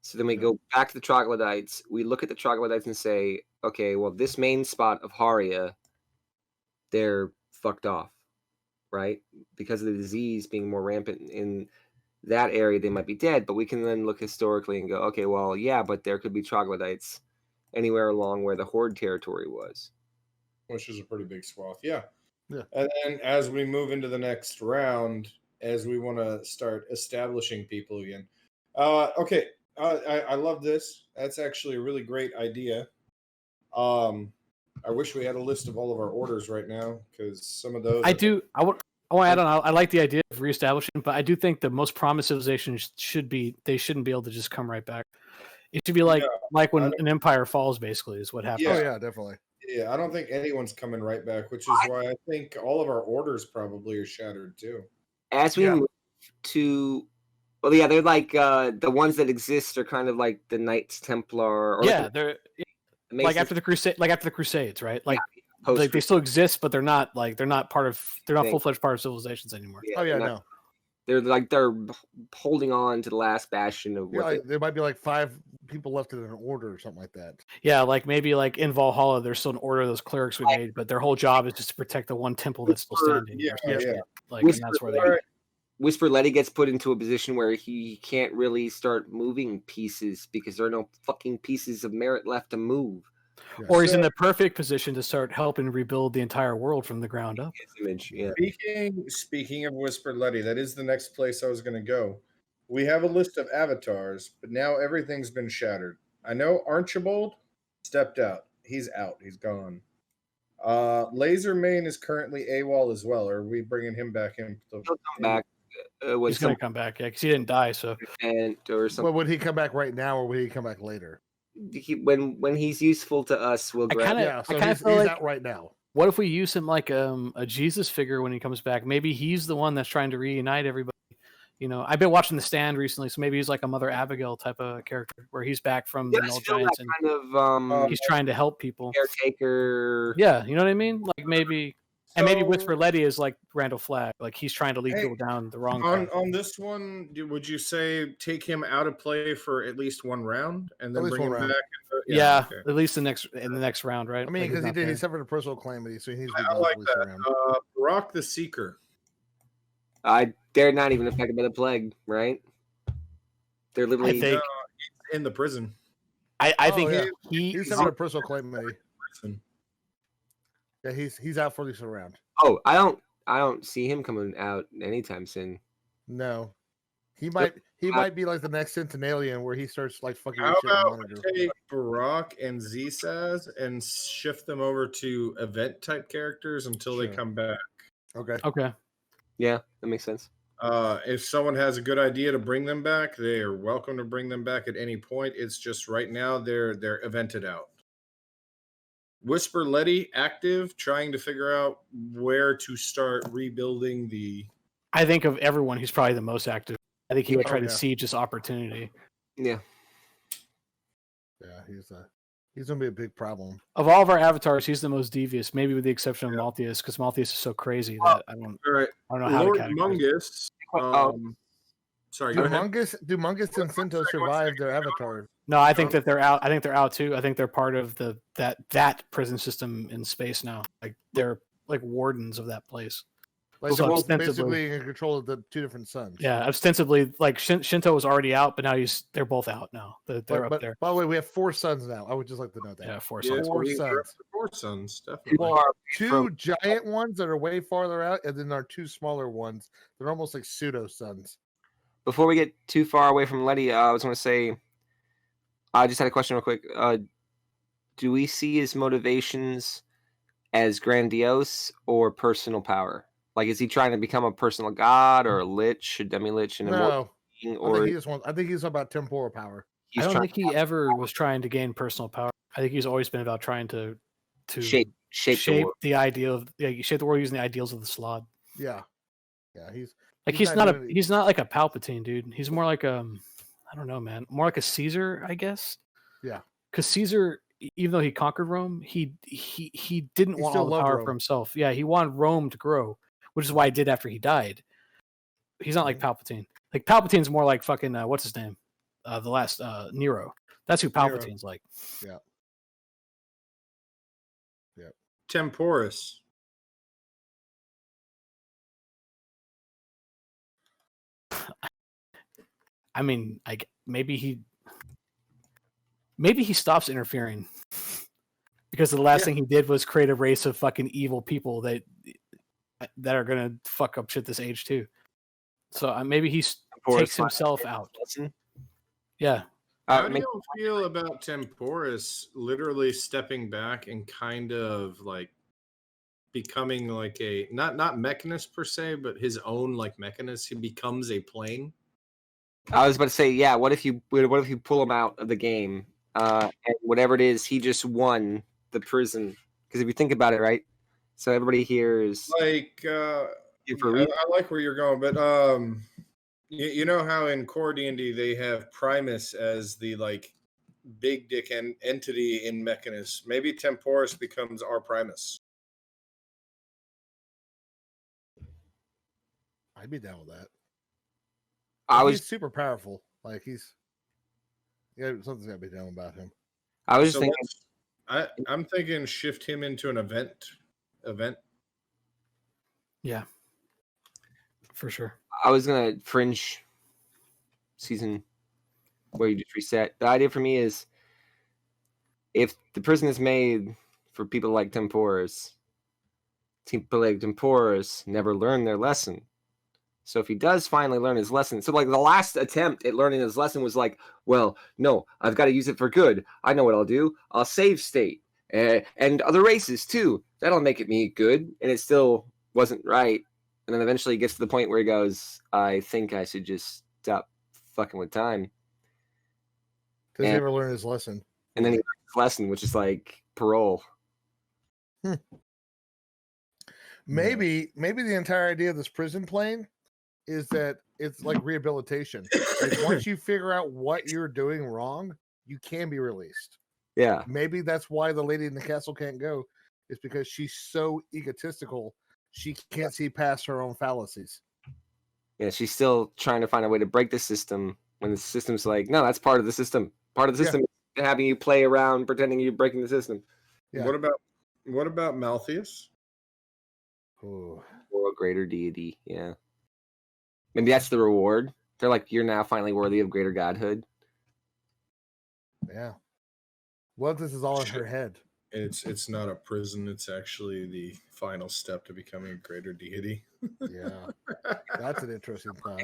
So then we go back to the troglodytes. We look at the troglodytes and say, okay, well, this main spot of Haria, they're fucked off, right? Because of the disease being more rampant in that area, they might be dead. But we can then look historically and go, okay, well, yeah, but there could be troglodytes anywhere along where the horde territory was. Which is a pretty big swath. Yeah. And then as we move into the next round, as we want to start establishing people again. Okay. I love this. That's actually a really great idea. I wish we had a list of all of our orders right now because some of those. I want to add on. I like the idea of reestablishing, but I do think the most promised civilizations shouldn't be able to just come right back. It should be like when an empire falls, basically, is what happens. Yeah, yeah, definitely. Yeah, I don't think anyone's coming right back, which is why I think all of our orders probably are shattered too. As we move to, well, yeah, they're like the ones that exist are kind of like the Knights Templar. Or they're like after the Crusades, right? Like, like they still exist, but they're not full-fledged part of civilizations anymore. Yeah, They're holding on to the last bastion of what there might be like 5 people left in an order or something like that. Yeah, like maybe like in Valhalla, there's still an order of those clerics we made, but their whole job is just to protect the one temple that's still standing. Like and that's where they. Whisper Letty gets put into a position where he can't really start moving pieces because there are no fucking pieces of merit left to move. Yeah. Or he's in the perfect position to start helping rebuild the entire world from the ground up. Speaking of Whisper Letty, that is the next place I was going to go. We have a list of avatars, but now everything's been shattered. I know Archibald stepped out. He's out. He's gone. Lasermane is currently AWOL as well. Or are we bringing him back in? He'll come back. He's going to come back, because he didn't die. So, or something. Well, would he come back right now, or would he come back later? when he's useful to us, we'll grab. Yeah, so he's feel like, out right now. What if we use him like a Jesus figure when he comes back? Maybe he's the one that's trying to reunite everybody. You know, I've been watching The Stand recently, so maybe he's like a Mother Abigail type of character where he's back from the Null Giants and kind of, he's trying to help people. Caretaker. Yeah, you know what I mean? Like maybe, and maybe Whisper Letty is like Randall Flagg, like he's trying to lead people down the wrong path. On this one, would you say take him out of play for at least one round and then bring him back? Yeah, okay. At least in the next round, right? I mean, because he suffered a personal calamity, so he needs to be I like that. Barak the Seeker. They're not even affected by the plague, right? They're literally he's in the prison. I think he's having a personal calamity. Yeah, he's out for this round. Oh, I don't see him coming out anytime soon. No, he might be like the next Centenalian where he starts like fucking. How about we take Barak and Zsaz and shift them over to event type characters until they come back? Okay. Yeah, that makes sense. If someone has a good idea to bring them back, they are welcome to bring them back at any point. It's just right now they're evented out. Whisper Letty active, trying to figure out where to start rebuilding the. I think of everyone, he's probably the most active. I think he would try to siege this opportunity. Yeah. Yeah, he's gonna be a big problem. Of all of our avatars, he's the most devious, maybe with the exception of Malthius, because Malthius is so crazy that I don't know how Lord to categorize. Mungus. Sorry, do Mungus and Cinto survive their avatars? No, I think that they're out. I think they're out too. I think they're part of that prison system in space now. Like they're like wardens of that place. Like so basically in control of the two different suns. Yeah, ostensibly, like Shinto was already out, but now they're both out now. They're up there. By the way, we have 4 suns now. I would just like to note that. Yeah, 4 suns. 4 suns. 4 suns, definitely. Two giant ones that are way farther out, and then our 2 smaller ones. They're almost like pseudo suns. Before we get too far away from Letty, I was going to say, I just had a question real quick. Do we see his motivations as grandiose or personal power? Like, is he trying to become a personal god or a lich, a demi-lich, and no? I think he's about temporal power. I don't think he ever was trying to gain personal power. I think he's always been about trying to shape the ideal of shape the world using the ideals of the Slod. Yeah, he's not like a Palpatine, dude. He's more like I don't know, man. More like a Caesar, I guess. Yeah, because Caesar, even though he conquered Rome, he didn't want all the power for himself. Yeah, he wanted Rome to grow, which is why he did after he died. He's not like Palpatine. Like Palpatine's more like fucking what's his name? The last Nero. That's who Palpatine's like. Yeah. Temporus. I mean, like maybe he stops interfering because the last thing he did was create a race of fucking evil people that are gonna fuck up shit this age too. So maybe he takes himself out. Yeah. How do you feel about Temporus literally stepping back and kind of like becoming like a not Mechanist per se, but his own like Mechanist? He becomes a plane. I was about to say, yeah. What if you pull him out of the game, and whatever it is, he just won the prison? Because if you think about it, right? So everybody here is like, I like where you're going, but you know how in core D&D they have Primus as the like big dick entity in Mechanist. Maybe Temporus becomes our Primus. I'd be down with that. He's super powerful. Like something's gotta be done about him. I was thinking. I'm thinking shift him into an event. Yeah, for sure. I was gonna Fringe season where you just reset. The idea for me is if the prison is made for people like Temporus never learned their lesson. So if he does finally learn his lesson, so like the last attempt at learning his lesson was like, well, no, I've got to use it for good. I know what I'll do. I'll save state and other races too. That'll make it me good. And it still wasn't right. And then eventually he gets to the point where he goes, I think I should just stop fucking with time. Does he ever learn his lesson? And then he learns his lesson, which is like parole. Maybe the entire idea of this prison plane is that it's like rehabilitation. Like once you figure out what you're doing wrong, you can be released. Yeah. Maybe that's why the lady in the castle can't go, is because she's so egotistical, she can't see past her own fallacies. Yeah, she's still trying to find a way to break the system when the system's like, no, that's part of the system. Part of the system is having you play around pretending you're breaking the system. Yeah. What about Malthus? Ooh. Or a greater deity, yeah. Maybe that's the reward. They're like, you're now finally worthy of greater godhood. Yeah. What if this is all in her head? It's not a prison. It's actually the final step to becoming a greater deity. Yeah, that's an interesting thought.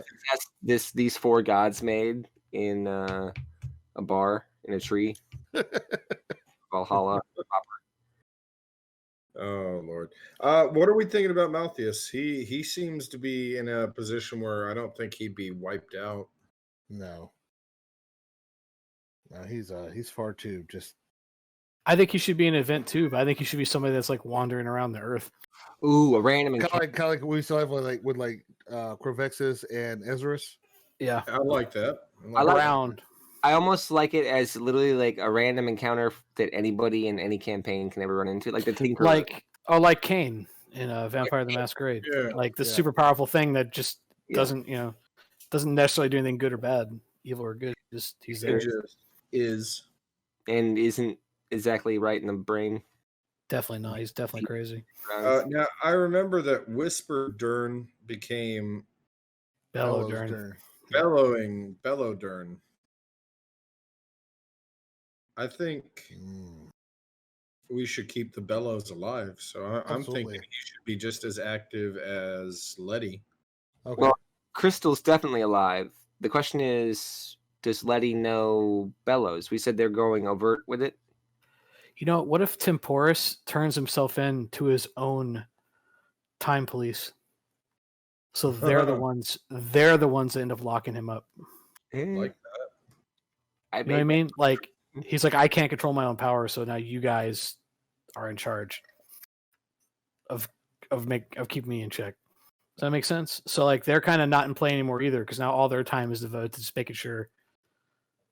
That's these 4 gods made in a bar in a tree. Valhalla. Oh Lord. What are we thinking about Malthus? He seems to be in a position where I don't think he'd be wiped out. No, he's far too just. I think he should be an event too, but I think he should be somebody that's like wandering around the earth. Ooh, a random kind of like we still have with Corvexus and Ezrus. Yeah, I like that. I like around. I almost like it as literally like a random encounter that anybody in any campaign can ever run into, like the Tinker. Like Kane in Vampire the Masquerade. Yeah. Like the super powerful thing that just doesn't necessarily do anything good or bad, evil or good. Just he's there. Just is and isn't exactly right in the brain. Definitely not. He's definitely crazy. Now I remember that Whisper Dern became Bellow Dern. Bellow Dern. I think we should keep the Bellows alive. So I'm thinking he should be just as active as Letty. Okay. Well, Crystal's definitely alive. The question is, does Letty know Bellows? We said they're going overt with it. You know, what if Temporis turns himself in to his own time police? So they're the ones that end up locking him up. Like that. You know what I mean? Like he's like, I can't control my own power, so now you guys are in charge of keeping me in check. Does that make sense? So like they're kind of not in play anymore either, because now all their time is devoted to just making sure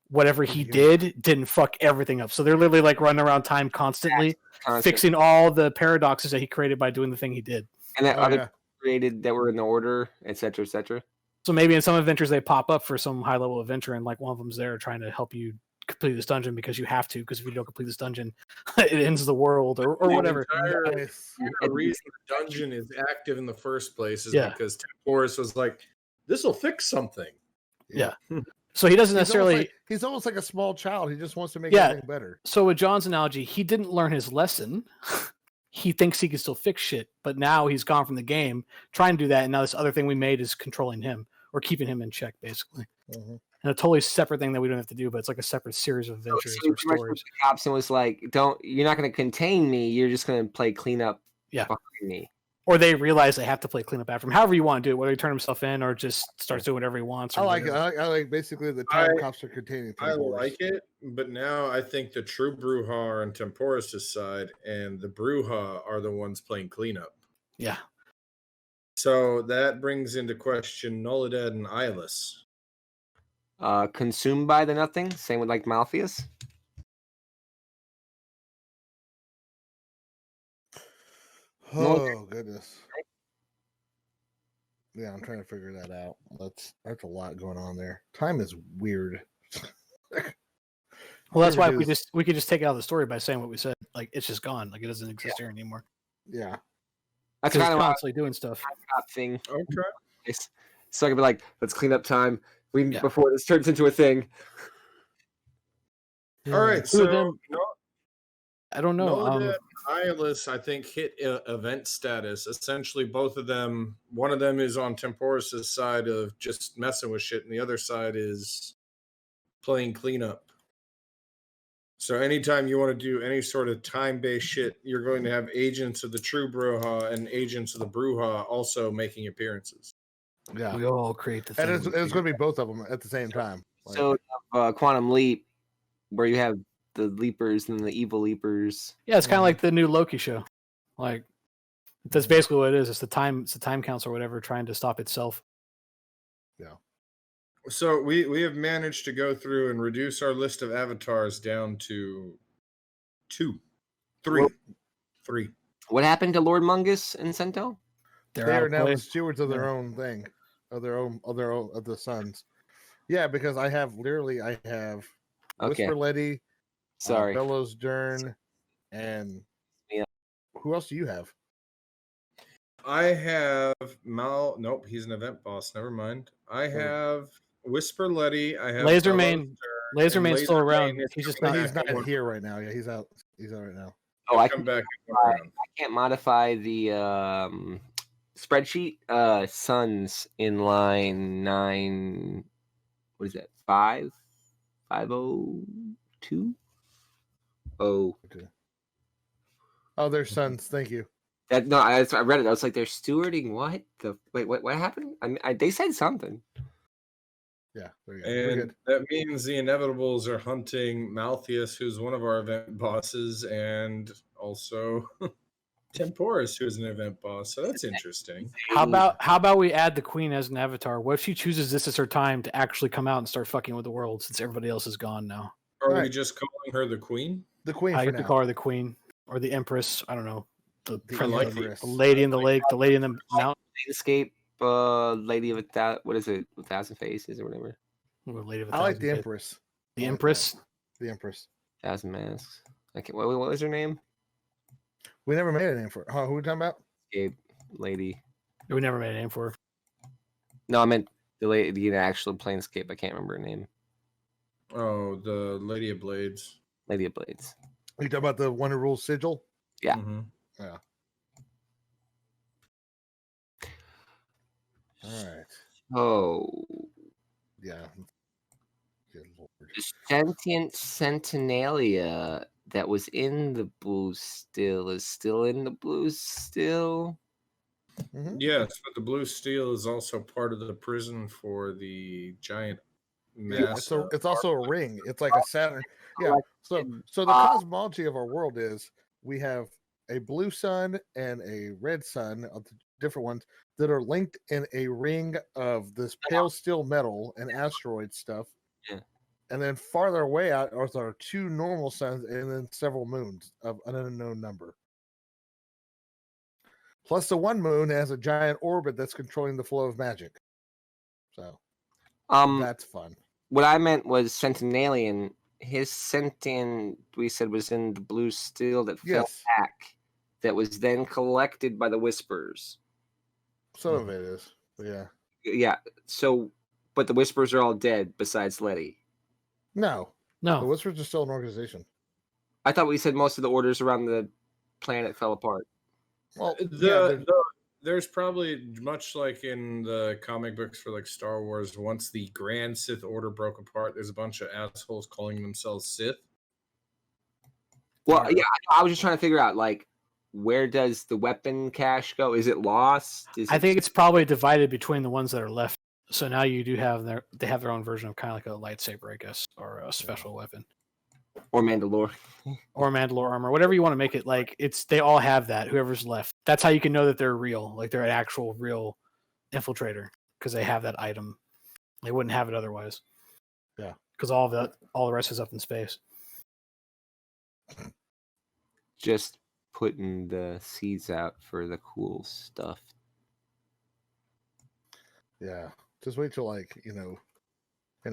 whatever he didn't fuck everything up. So they're literally like running around time constantly fixing all the paradoxes that he created by doing the thing he did. And that created that were in the order, etc., etc. So maybe in some adventures they pop up for some high level adventure, and like one of them's there trying to help you complete this dungeon because you have to, because if you don't complete this dungeon, it ends the world or whatever. The reason the dungeon is active in the first place is because Temporis was like, "This will fix something." Yeah. So he doesn't necessarily. He's almost like a small child. He just wants to make everything better. So with John's analogy, he didn't learn his lesson. He thinks he can still fix shit, but now he's gone from the game trying to do that, and now this other thing we made is controlling him or keeping him in check, basically. Mm-hmm. And a totally separate thing that we don't have to do, but it's like a separate series of adventures or stories. Hobson was like, you're not going to contain me. You're just going to play cleanup behind me. Or they realize they have to play cleanup after him. However you want to do it, whether he turn himself in or just starts doing whatever he wants. I like basically the time cops are containing. I like it, but now I think the true Bruja are on Temporis' side, and the Bruja are the ones playing cleanup. Yeah. So that brings into question Noladad and Eyeless. Consumed by the nothing. Same with like Malpheus. Oh goodness. Yeah, I'm trying to figure that out. That's a lot going on there. Time is weird. Well, that's why we could just take out the story by saying what we said. Like it's just gone. Like it doesn't exist here anymore. Yeah. That's kind of constantly doing stuff. Thing. Okay. So I could be like, let's clean up time. Before this turns into a thing. All right. So I don't know. Eyeless, I think, hit event status. Essentially, both of them, one of them is on Temporis' side of just messing with shit, and the other side is playing cleanup. So anytime you want to do any sort of time-based shit, you're going to have agents of the true Bruja and agents of the Bruja also making appearances. Yeah. We all create the thing. And it's going to be both of them at the same time. So Quantum Leap, where you have the Leapers and the evil Leapers. Yeah, it's kind of like the new Loki show. Like that's basically what it is. It's the time council or whatever trying to stop itself. Yeah. So we have managed to go through and reduce our list of avatars down to three. What happened to Lord Mungus and Sento? They are now the stewards of their own thing, of the suns. Yeah, because I have Whisper Letty, Bellows Dern, and who else do you have? I have Mal. Nope, he's an event boss. Never mind. I have Whisper Letty. I have Lasermane. Lasermane's still around. He's just not. He's not here right now. Yeah, he's out. He's out right now. Oh, I can't modify the spreadsheet. Suns in line 9. What is that? 502. Oh. Okay. Oh, their sons. Thank you. I read it. I was like, they're stewarding what? What happened? They said something. Yeah, there you go. And that means the Inevitables are hunting Malthius, who's one of our event bosses, and also Temporis, who is an event boss. So that's interesting. How about we add the Queen as an avatar? What if she chooses this as her time to actually come out and start fucking with the world since everybody else is gone now? Are we just calling her the Queen? The Queen. I have to call her the Queen or the Empress. I don't know. The lady in the lake, the lady in the mountain. Landscape, lady of what is it? 1,000 faces or whatever. Lady of I like the Empress. The Empress. The Empress. 1,000 masks. Okay, what was her name? We never made a name for it. Who are we talking about? Escape lady. We never made a name for her. No, I meant the lady, the actual Planescape. I can't remember her name. Oh, the Lady of Blades. Lady of Blades. Are you talking about the one who rules Sigil? Yeah. Mm-hmm. Yeah. All right. Oh. Yeah. Good Lord. The sentient Centinalia that was in the blue still is still in the blue still. Mm-hmm. Yes, but the blue steel is also part of the prison for the giant mass. Yeah, it's also a ring. It's like a Saturn. Yeah. So the cosmology of our world is we have a blue sun and a red sun, different ones that are linked in a ring of this pale steel metal and asteroid stuff. Yeah. And then farther away out are our 2 normal suns and then several moons of an unknown number. Plus the one moon has a giant orbit that's controlling the flow of magic. So that's fun. What I meant was Centenalian. His sentient, we said, was in the blue steel that fell back. That was then collected by the Whispers. Some of it is, but yeah. Yeah. So, but the Whispers are all dead besides Letty. No. The Whispers are still an organization. I thought we said most of the orders around the planet fell apart. Well, there's probably, much like in the comic books for like Star Wars, once the Grand Sith Order broke apart, there's a bunch of assholes calling themselves Sith. Well, yeah, I was just trying to figure out, like, where does the weapon cache go? Is it lost? I think it's probably divided between the ones that are left. So now you do have they have their own version of kind of like a lightsaber, I guess, or a special weapon. Or Mandalore. Or Mandalore armor, whatever you want to make it. Like they all have that. Whoever's left, that's how you can know that they're real. Like they're an actual real infiltrator because they have that item. They wouldn't have it otherwise. Yeah, because all the rest is up in space. Just putting the seeds out for the cool stuff. Yeah, just wait till in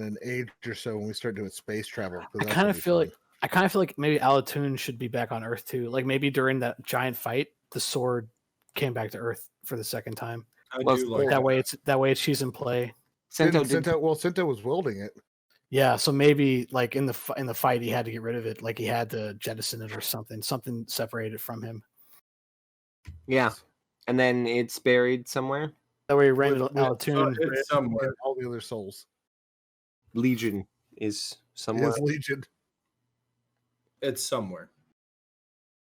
an age or so when we start doing space travel. I kind of feel like maybe Alatoon should be back on Earth too. Like maybe during that giant fight, the sword came back to Earth for the second time. That way she's in play. Sento was wielding it. Yeah, so maybe like in the fight he had to get rid of it, like he had to jettison it or something separated from him. Yeah, and then it's buried somewhere. That way he ran Alatoon somewhere. All the other souls. Legion is somewhere. Legion. It's somewhere.